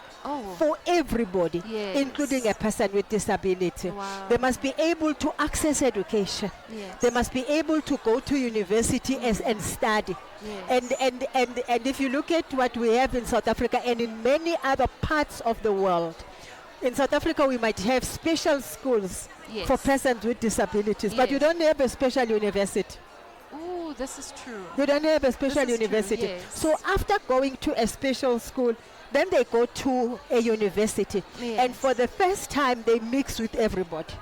for everybody, Yes. including a person with disability. Wow. They must be able to access education. Yes. They must be able to go to university and study. Yes. And if you look at what we have in South Africa and in many other parts of the world, in South Africa we might have special schools Yes. for persons with disabilities, but you Yes. don't have a special university. Ooh, this is true. You don't have a special This is true, university. yes. So after going to a special school, then they go to a university. Yes. And for the first time, they mix with everybody.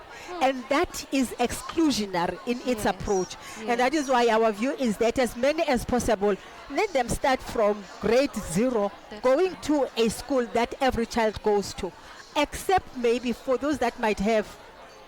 And that is exclusionary in its Yes. approach. Yes. And that is why our view is that as many as possible, let them start from grade 0, That's going to a school that every child goes to. Except maybe for those that might have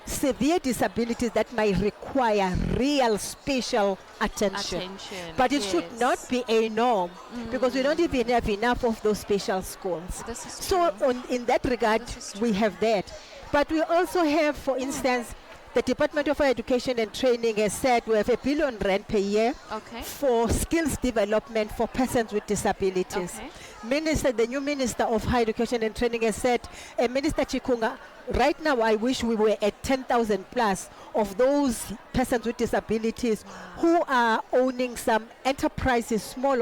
severe disabilities that might require real special attention. But it should yes. not be a norm, because we don't even have enough of those special schools. This is So true. in that regard, This is we have that. But we also have, for instance, the Department of Education and Training has said we have R1 billion per year Okay. for skills development for persons with disabilities. Okay. The new Minister of Higher Education and Training has said, Minister Chikunga, right now I wish we were at 10,000 plus of those persons with disabilities who are owning some enterprises, small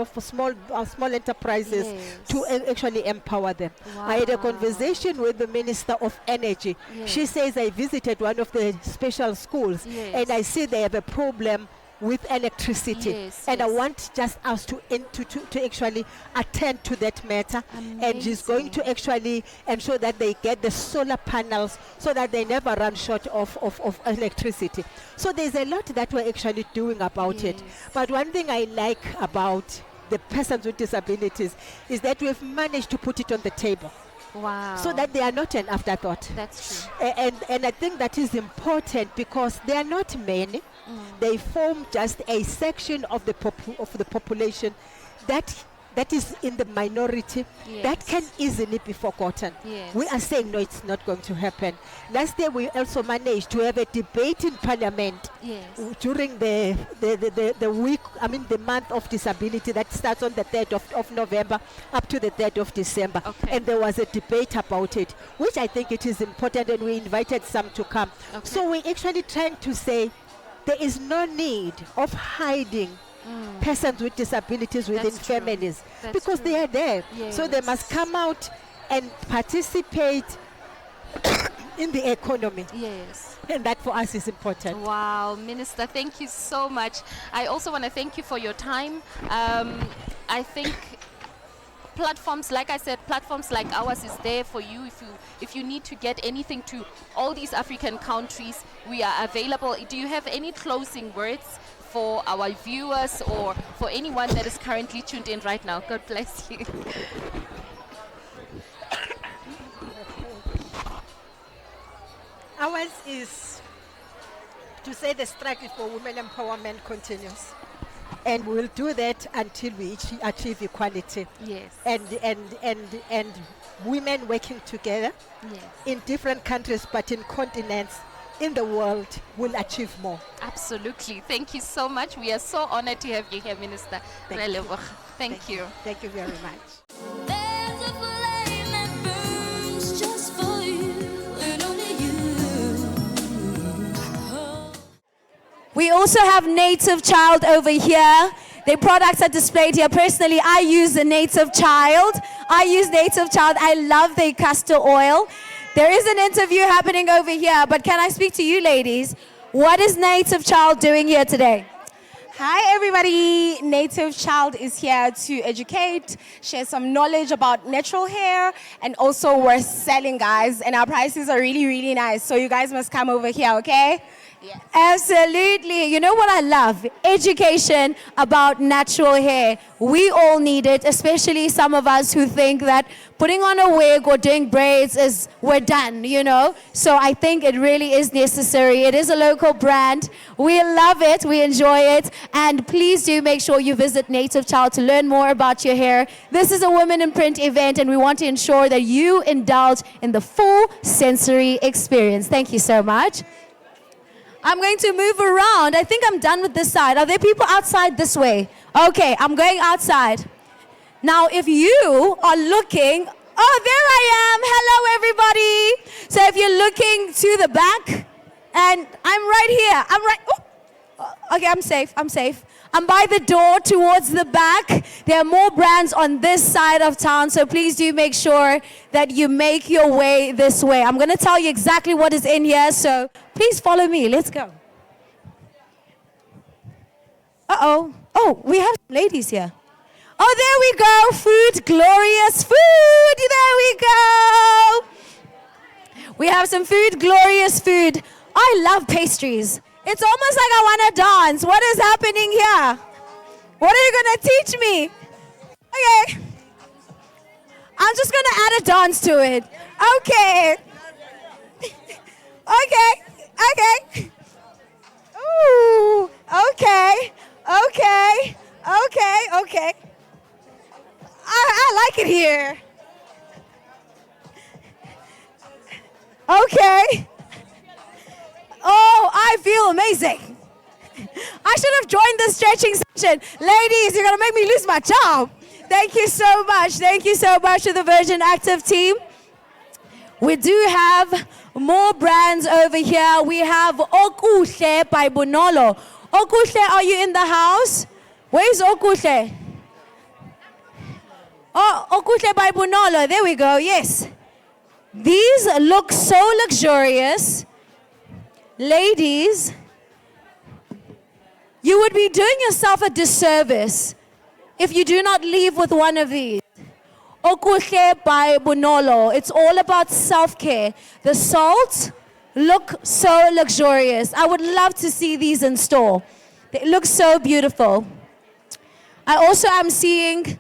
enterprises, Yes. to actually empower them. I had a conversation with the Minister of Energy. Yes. She says, I visited one of the special schools, Yes. and I see they have a problem with electricity, Yes, and I yes. want just us to actually attend to that matter. And she's going to actually ensure that they get the solar panels so that they never run short of electricity. So there's a lot that we're actually doing about it. Yes. But one thing I like about the persons with disabilities is that we've managed to put it on the table, Wow. so that they are not an afterthought. That's true. And I think that is important, because they are not many. They form just a section of the population that is in the minority, that Yes. can easily be forgotten. Yes. We are saying no, it's not going to happen. Last year we also managed to have a debate in Parliament Yes. during the week, the month of disability that starts on the 3rd of November up to the 3rd of December. Okay. And there was a debate about it, which I think it is important, and we invited some to come. Okay. So we're actually trying to say there is no need of hiding persons with disabilities within That's true. families, That's because true. they are there. So they must Yes. come out and participate in the economy. Yes. And that for us is important. Wow, Minister, thank you so much. I also want to thank you for your time. I think platforms, like I said, platforms like ours is there for you. If you need to get anything to all these African countries, we are available. Do you have any closing words for our viewers or for anyone that is currently tuned in right now? God bless you. Ours is to say the struggle for women empowerment continues. And we will do that until we achieve equality. Yes. And women working together Yes. in different countries but in continents in the world will achieve more. Absolutely. Thank you so much. We are so honored to have you here, Minister. Thank you. Thank you. Thank you very much. There's a flame that burns just for you and only you. We also have Native Child over here. Their products are displayed here. Personally, I use the Native Child. I love their castor oil. There is an interview happening over here, but can I speak to you ladies? What is Native Child doing here today? Hi everybody, Native Child is here to educate, share some knowledge about natural hair, and also we're selling, guys, and our prices are really, really nice, so you guys must come over here, okay? Yes. Absolutely. You know what I love? Education about natural hair. We all need it, especially some of us who think that putting on a wig or doing braids is we're done, you know? So I think it really is necessary. It is a local brand. We love it. We enjoy it. And please do make sure you visit Native Child to learn more about your hair. This is a Women in Print event, and we want to ensure that you indulge in the full sensory experience. Thank you so much. I'm going to move around. I think I'm done with this side. Are there people outside this way? Okay, I'm going outside. Now, if you are looking, oh, there I am. Hello, everybody. So if you're looking to the back, and I'm right here. Okay, I'm safe. I'm by the door towards the back. There are more brands on this side of town, so please do make sure that you make your way this way. I'm going to tell you exactly what is in here, so please follow me. Let's go. Uh-oh. Oh, we have ladies here. Oh, there we go. Food, glorious food. There we go. We have some food, glorious food. I love pastries. It's almost like I want to dance. What is happening here? What are you going to teach me? Okay. I'm just going to add a dance to it. Okay. Okay. Ooh. Okay. I like it here. Okay. Oh, I feel amazing. I should have joined the stretching session. Ladies, you're going to make me lose my job. Thank you so much. Thank you so much to the Virgin Active team. We do have more brands over here. We have Okuhle by Bonolo. Okuhle, are you in the house? Where's Okuhle? Oh, Okuhle by Bonolo. There we go. Yes. These look so luxurious. Ladies, you would be doing yourself a disservice if you do not leave with one of these. Okuhle by Bonolo. It's all about self-care. The salts look so luxurious. I would love to see these in store. They look so beautiful. I also am seeing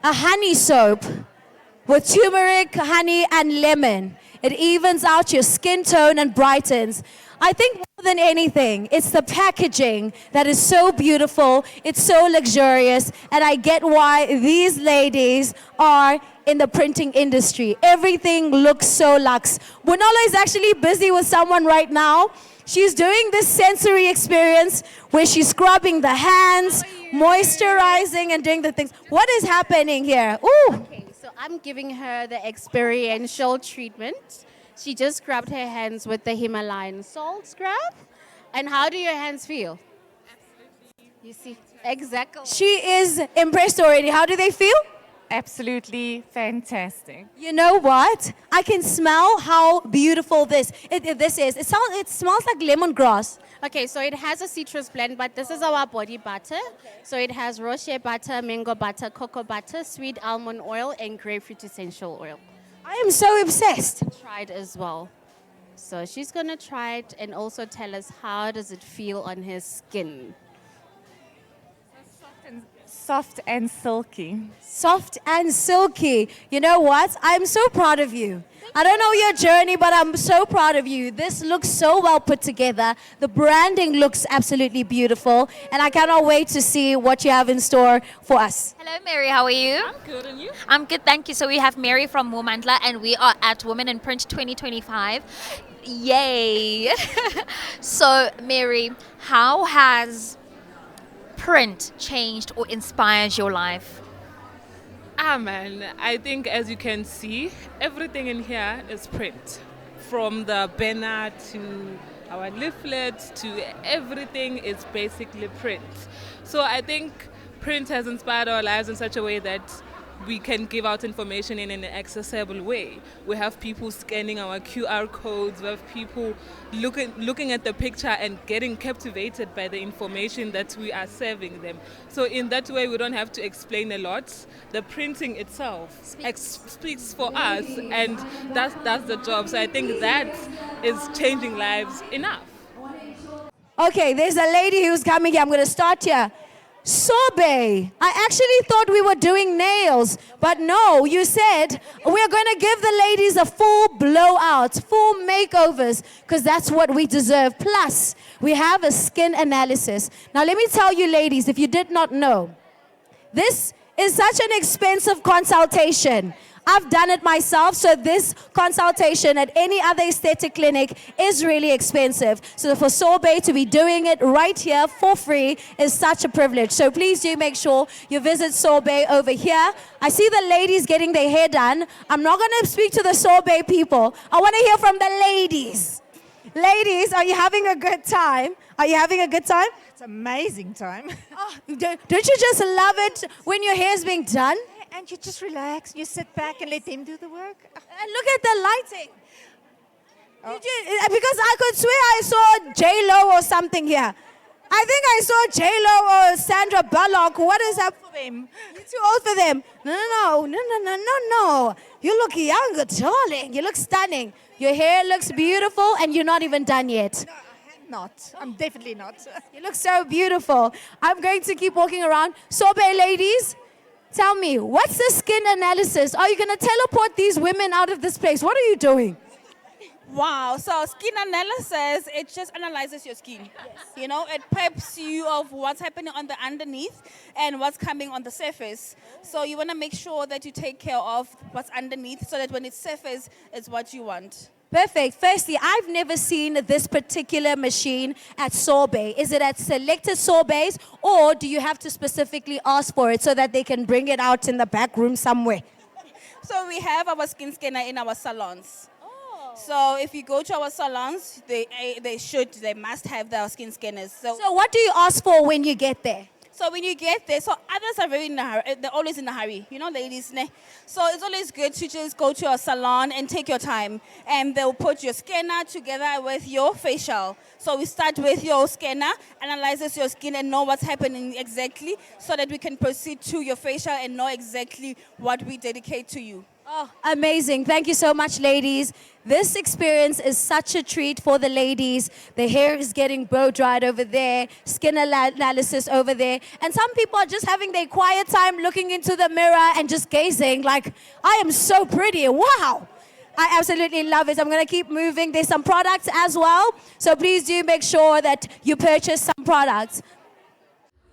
a honey soap with turmeric, honey, and lemon. It evens out your skin tone and brightens. I think more than anything, it's the packaging that is so beautiful, it's so luxurious, and I get why these ladies are in the printing industry. Everything looks so luxe. Bonolo is actually busy with someone right now. She's doing this sensory experience where she's scrubbing the hands, moisturizing, and doing the things. What is happening here? Ooh. Okay, so I'm giving her the experiential treatment. She just scrubbed her hands with the Himalayan salt scrub. And how do your hands feel? Absolutely. You see, exactly. She is impressed already. How do they feel? Absolutely fantastic. You know what? I can smell how beautiful this is. It smells like lemongrass. Okay, so it has a citrus blend, but this is our body butter. Okay. So it has rosé butter, mango butter, cocoa butter, sweet almond oil, and grapefruit essential oil. I am so obsessed. Tried as well. So she's going to try it and also tell us how does it feel on her skin. Soft and silky. Soft and silky. You know what? I'm so proud of you. I don't know your journey, but I'm so proud of you. This looks so well put together. The branding looks absolutely beautiful, and I cannot wait to see what you have in store for us. Hello, Mary. How are you? I'm good, and you? I'm good, thank you. So we have Mary from Womandla, and we are at Women in Print 2025. Yay! So, Mary, how has print changed or inspired your life? Ah man, I think as you can see, everything in here is print. From the banner to our leaflets to everything is basically print. So I think print has inspired our lives in such a way that we can give out information in an accessible way. We have people scanning our QR codes, we have people looking at the picture and getting captivated by the information that we are serving them. So in that way, we don't have to explain a lot. The printing itself speaks for us, and that's the job. So I think that is changing lives enough. Okay, there's a lady who's coming here. I'm going to start here. Sorbet. I actually thought we were doing nails, but no, you said we're going to give the ladies a full blowout, full makeovers, because that's what we deserve. Plus, we have a skin analysis. Now, let me tell you, ladies, if you did not know, this is such an expensive consultation. I've done it myself, so this consultation at any other aesthetic clinic is really expensive. So for Sorbet to be doing it right here for free is such a privilege. So please do make sure you visit Sorbet over here. I see the ladies getting their hair done. I'm not going to speak to the Sorbet people. I want to hear from the ladies. Ladies, are you having a good time? Are you having a good time? It's an amazing time. Oh, don't you just love it when your hair's being done? And you just relax, you sit back and let them do the work. And look at the lighting. Because I could swear I saw J-Lo or something here. I think I saw J-Lo or Sandra Bullock. What is up for them? You're too old for them. No. You look younger, darling. You look stunning. Your hair looks beautiful and you're not even done yet. Not. I'm definitely not. You look so beautiful. I'm going to keep walking around. Sorbet ladies, tell me, what's the skin analysis? Are you going to teleport these women out of this place? What are you doing? Wow, so skin analysis, it just analyzes your skin. Yes. You know, it preps you of what's happening on the underneath and what's coming on the surface. So you want to make sure that you take care of what's underneath so that when it surfaces, it's what you want. Perfect. Firstly, I've never seen this particular machine at Sorbet. Is it at selected Sorbets, or do you have to specifically ask for it so that they can bring it out in the back room somewhere? So we have our skin scanner in our salons. So if you go to our salons, they must have their skin scanners. So what do you ask for when you get there? So when you get there, so others are very in a hurry. They're always in a hurry, you know, ladies. Ne? So it's always good to just go to a salon and take your time. And they'll put your scanner together with your facial. So we start with your scanner, analyzes your skin and know what's happening exactly so that we can proceed to your facial and know exactly what we dedicate to you. Oh, amazing. Thank you so much, ladies. This experience is such a treat for the ladies. The hair is getting blow-dried over there, skin analysis over there. And some people are just having their quiet time looking into the mirror and just gazing like, I am so pretty. Wow. I absolutely love it. I'm going to keep moving. There's some products as well. So please do make sure that you purchase some products.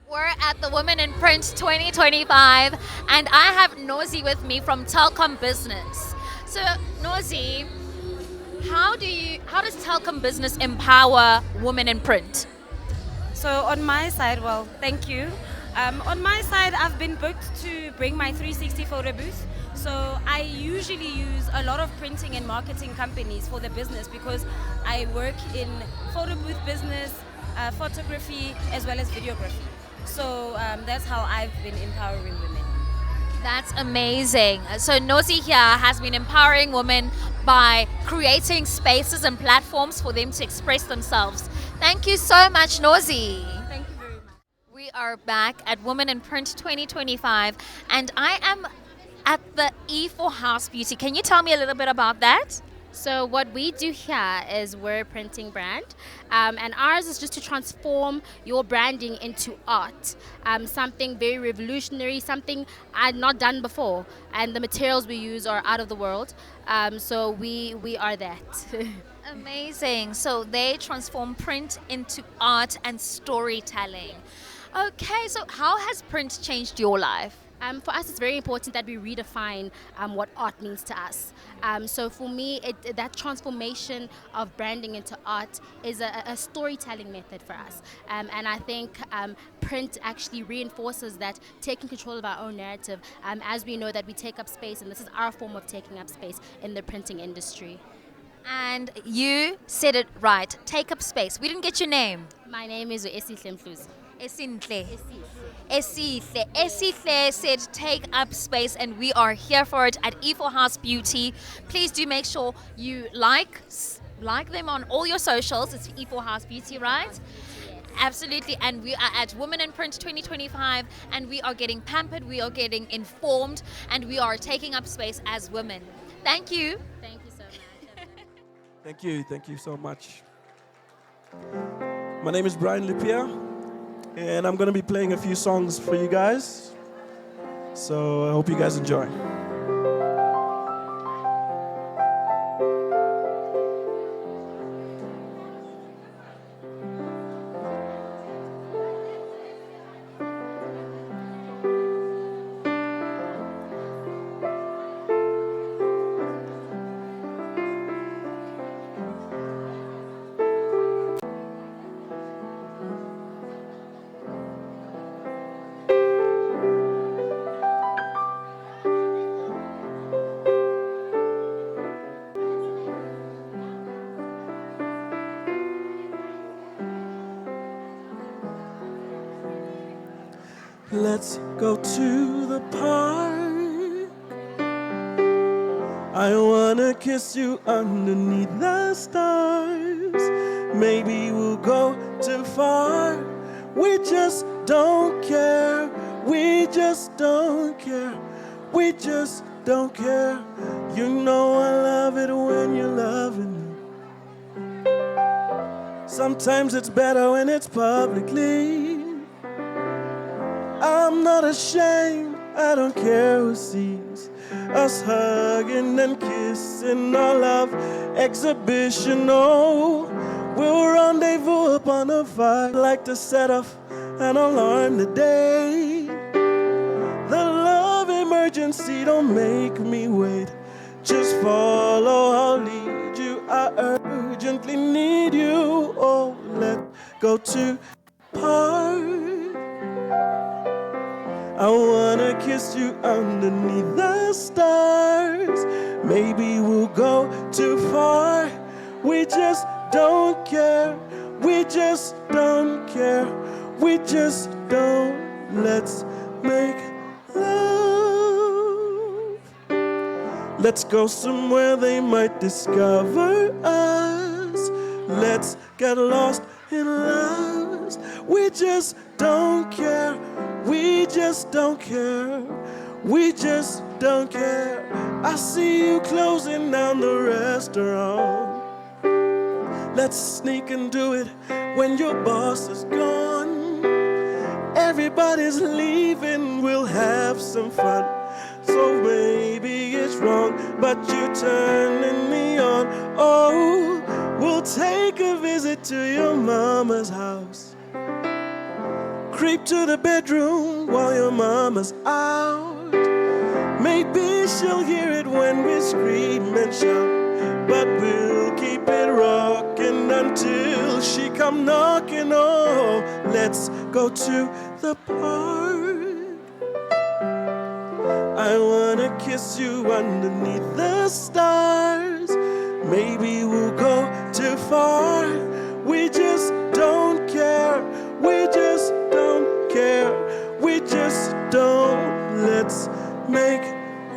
We're at the Women in Print 2025, and I have Nozi with me from Telkom Business. So, Nozi, how does Telkom Business empower women in print? So on my side, well, thank you. On my side, I've been booked to bring my 360 photo booth. So I usually use a lot of printing and marketing companies for the business because I work in photo booth business, photography, as well as videography. So that's how I've been empowering women. That's amazing. So Nozi here has been empowering women by creating spaces and platforms for them to express themselves. Thank you so much, Nozi. Thank you very much. We are back at Women in Print 2025, and I am at the E for House Beauty. Can you tell me a little bit about that? So what we do here is we're a printing brand, and ours is just to transform your branding into art, something very revolutionary, something I'd not done before, and the materials we use are out of the world, so we are that. Amazing. So they transform print into art and storytelling. Okay, so how has print changed your life? For us, it's very important that we redefine what art means to us. So for me, that transformation of branding into art is a storytelling method for us. And I think print actually reinforces that, taking control of our own narrative, as we know that we take up space, and this is our form of taking up space in the printing industry. And you said it right. Take up space. We didn't get your name. My name is Esihle Mhluzi. Esinhle. Esihle. Esihle said take up space, and we are here for it at E4 House Beauty. Please do make sure you like them on all your socials. It's E4 House Beauty, right? Absolutely. And we are at Women in Print 2025, and we are getting pampered, we are getting informed, and we are taking up space as women. Thank you. Thank you so much. Thank you so much. My name is Brian Lipia, and I'm going to be playing a few songs for you guys. So I hope you guys enjoy. Let's go to the park. I wanna kiss you underneath the stars. Maybe we'll go too far. We just don't care. We just don't care. We just don't care. You know I love it when you're loving me. Sometimes it's better when it's publicly. I'm not ashamed, I don't care who sees us hugging and kissing, our love exhibition. Oh, we'll rendezvous upon a fire, like to set off an alarm today. The love emergency, don't make me wait. Just follow, I'll lead you. I urgently need you. Oh, let's go to the park. I wanna kiss you underneath the stars. Maybe we'll go too far. We just don't care. We just don't care. We just don't. Let's make love. Let's go somewhere they might discover us. Let's get lost in lust. We just don't care. We just don't care. We just don't care. I see you closing down the restaurant. Let's sneak and do it when your boss is gone. Everybody's leaving, we'll have some fun. So maybe it's wrong, but you're turning me on. Oh, we'll take a visit to your mama's house. Creep to the bedroom while your mama's out. Maybe she'll hear it when we scream and shout, but we'll keep it rocking until she come knocking. Oh, let's go to the park. I wanna kiss you underneath the stars. Maybe we'll go too far. We just don't care. We just don't care. We just don't. Let's make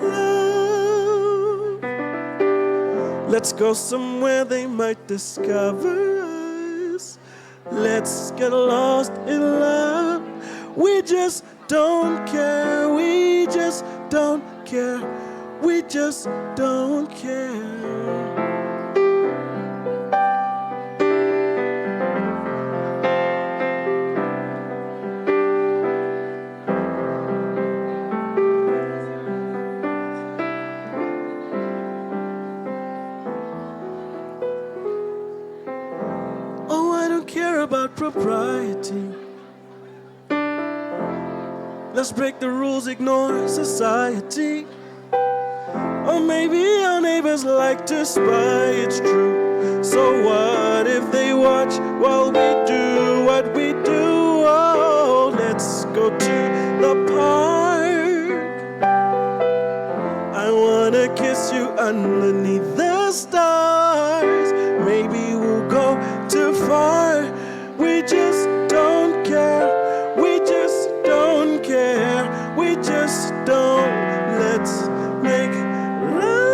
love. Let's go somewhere they might discover us. Let's get lost in love. We just don't care. We just don't care. We just don't care. About propriety. just break the rules, ignore society. Or maybe our neighbors like to spy, it's true. So what if they watch while we do what we do? Oh, let's go to the park. I wanna kiss you underneath the stars. Maybe we'll go too far. We just don't care. We just don't care. We just don't. Let's make love.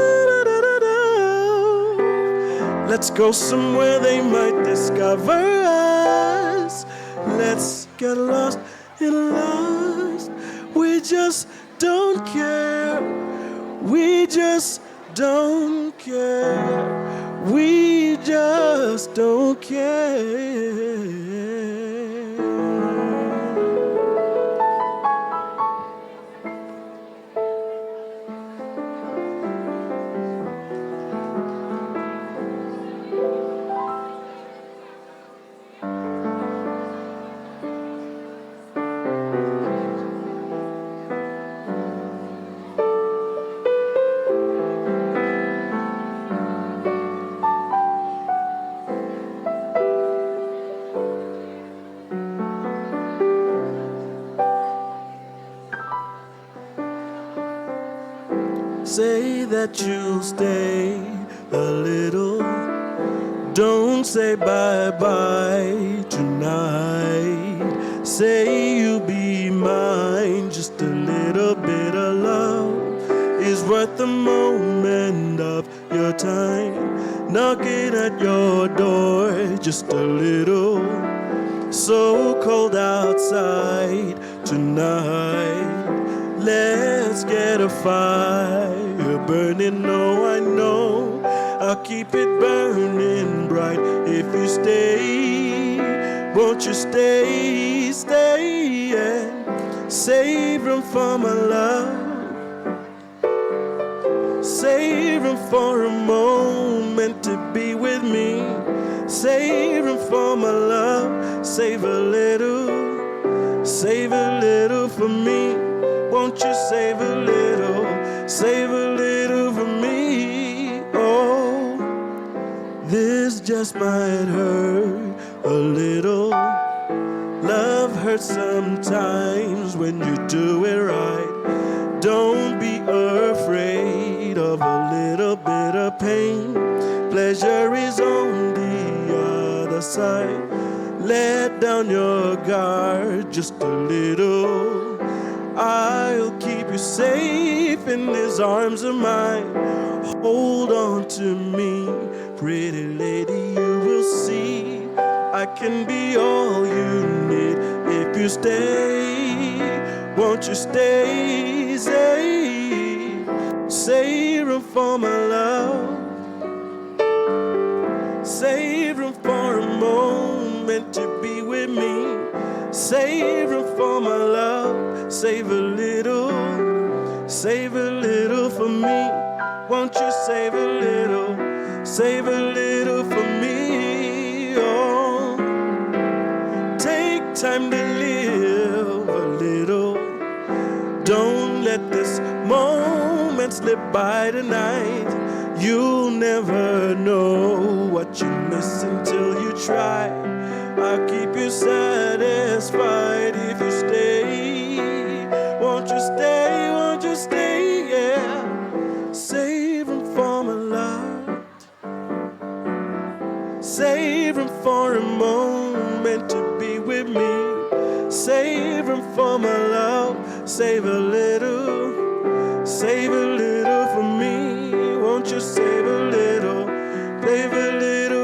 Let's go somewhere they might discover us. Let's get lost in lust. We just don't care. We just don't care. We just don't care. Say that you'll stay a little. Don't say bye-bye tonight. Say you'll be mine. Just a little bit of love is worth the moment of your time. Knocking at your door, just a little. So cold outside tonight. Let's get a fire burning. No, I know I'll keep it burning bright if you stay. Won't you stay, stay and save room for my love. Save room for a moment to be with me. Save room for my love. Save a little for me. Won't you save a little for me? Oh, this just might hurt a little. Love hurts sometimes when you do it right. Don't be afraid of a little bit of pain. Pleasure is on the other side. Let down your guard just a little. I'll keep you safe in his arms of mine. Hold on to me, pretty lady, you will see. I can be all you need if you stay. Won't you stay, stay? Save room for my love. Save room for a moment to be with me. Save room for my love. Save a little for me. Won't you save a little for me? Oh, take time to live a little. Don't let this moment slip by tonight. You'll never know what you miss until you try. I'll keep you satisfied if you stay. Won't you stay, yeah. Save room for my love. Save room for a moment to be with me. Save room for my love. Save a little for me. Won't you save a little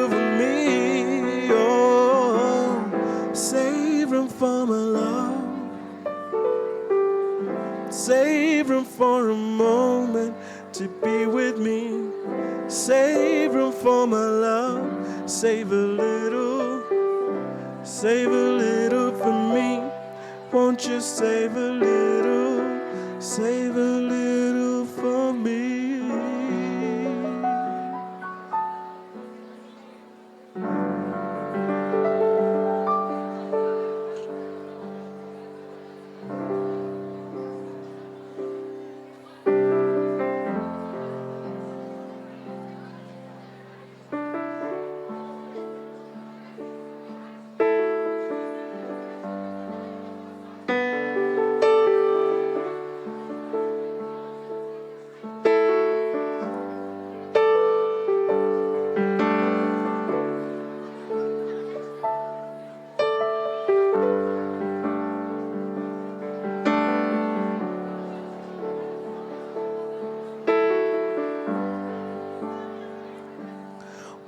for me? Oh, save room for my love. Save room for a moment to be with me. Save room for my love. Save a little for me. Won't you save a little for me?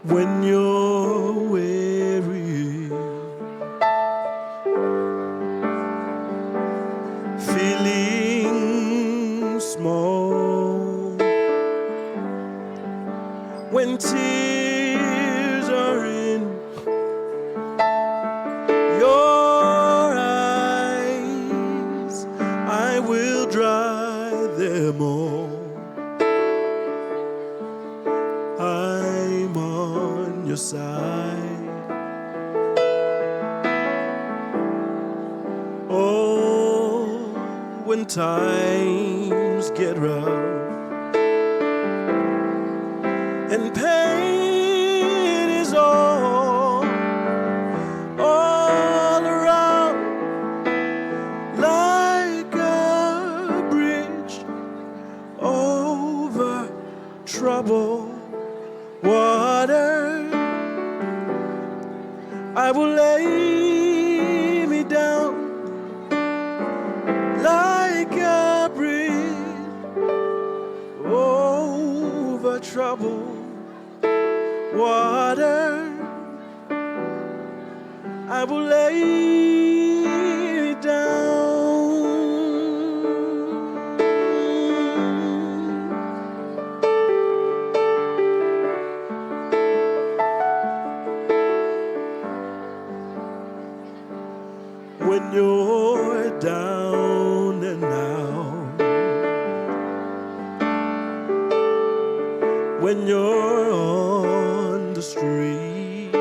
when you're weary, feeling small, when tears are in your eyes, I will dry them all. I'm on your side. Oh, when times get rough and pain is all around, like a bridge over troubled water, I will lay me down like a bridge over troubled water. I will lay me down. When you're down and out, when you're on the street,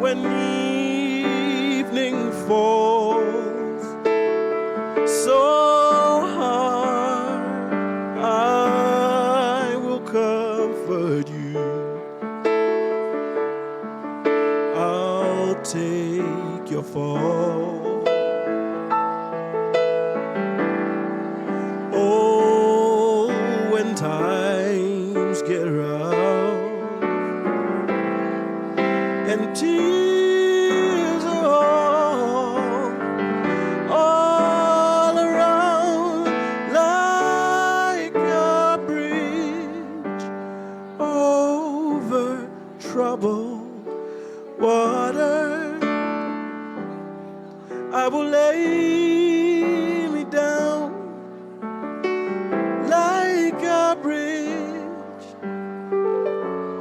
when evening falls so hard, I will comfort you. I'll take your fall. Oh, when times get rough and tears are all around, like a bridge over troubled water, I will lay me down like a bridge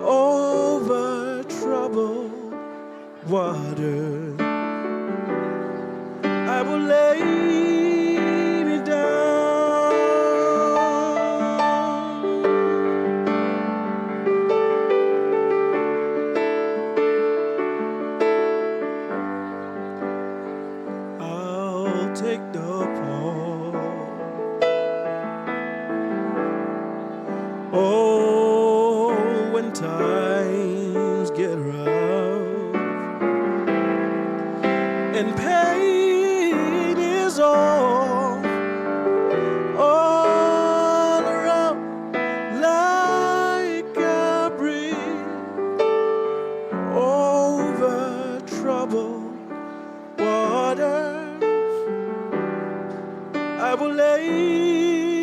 over troubled water. I will lay me down. I'll take the fall. Oh, when times get rough and pain is all around, like a bridge over troubled water, I will lay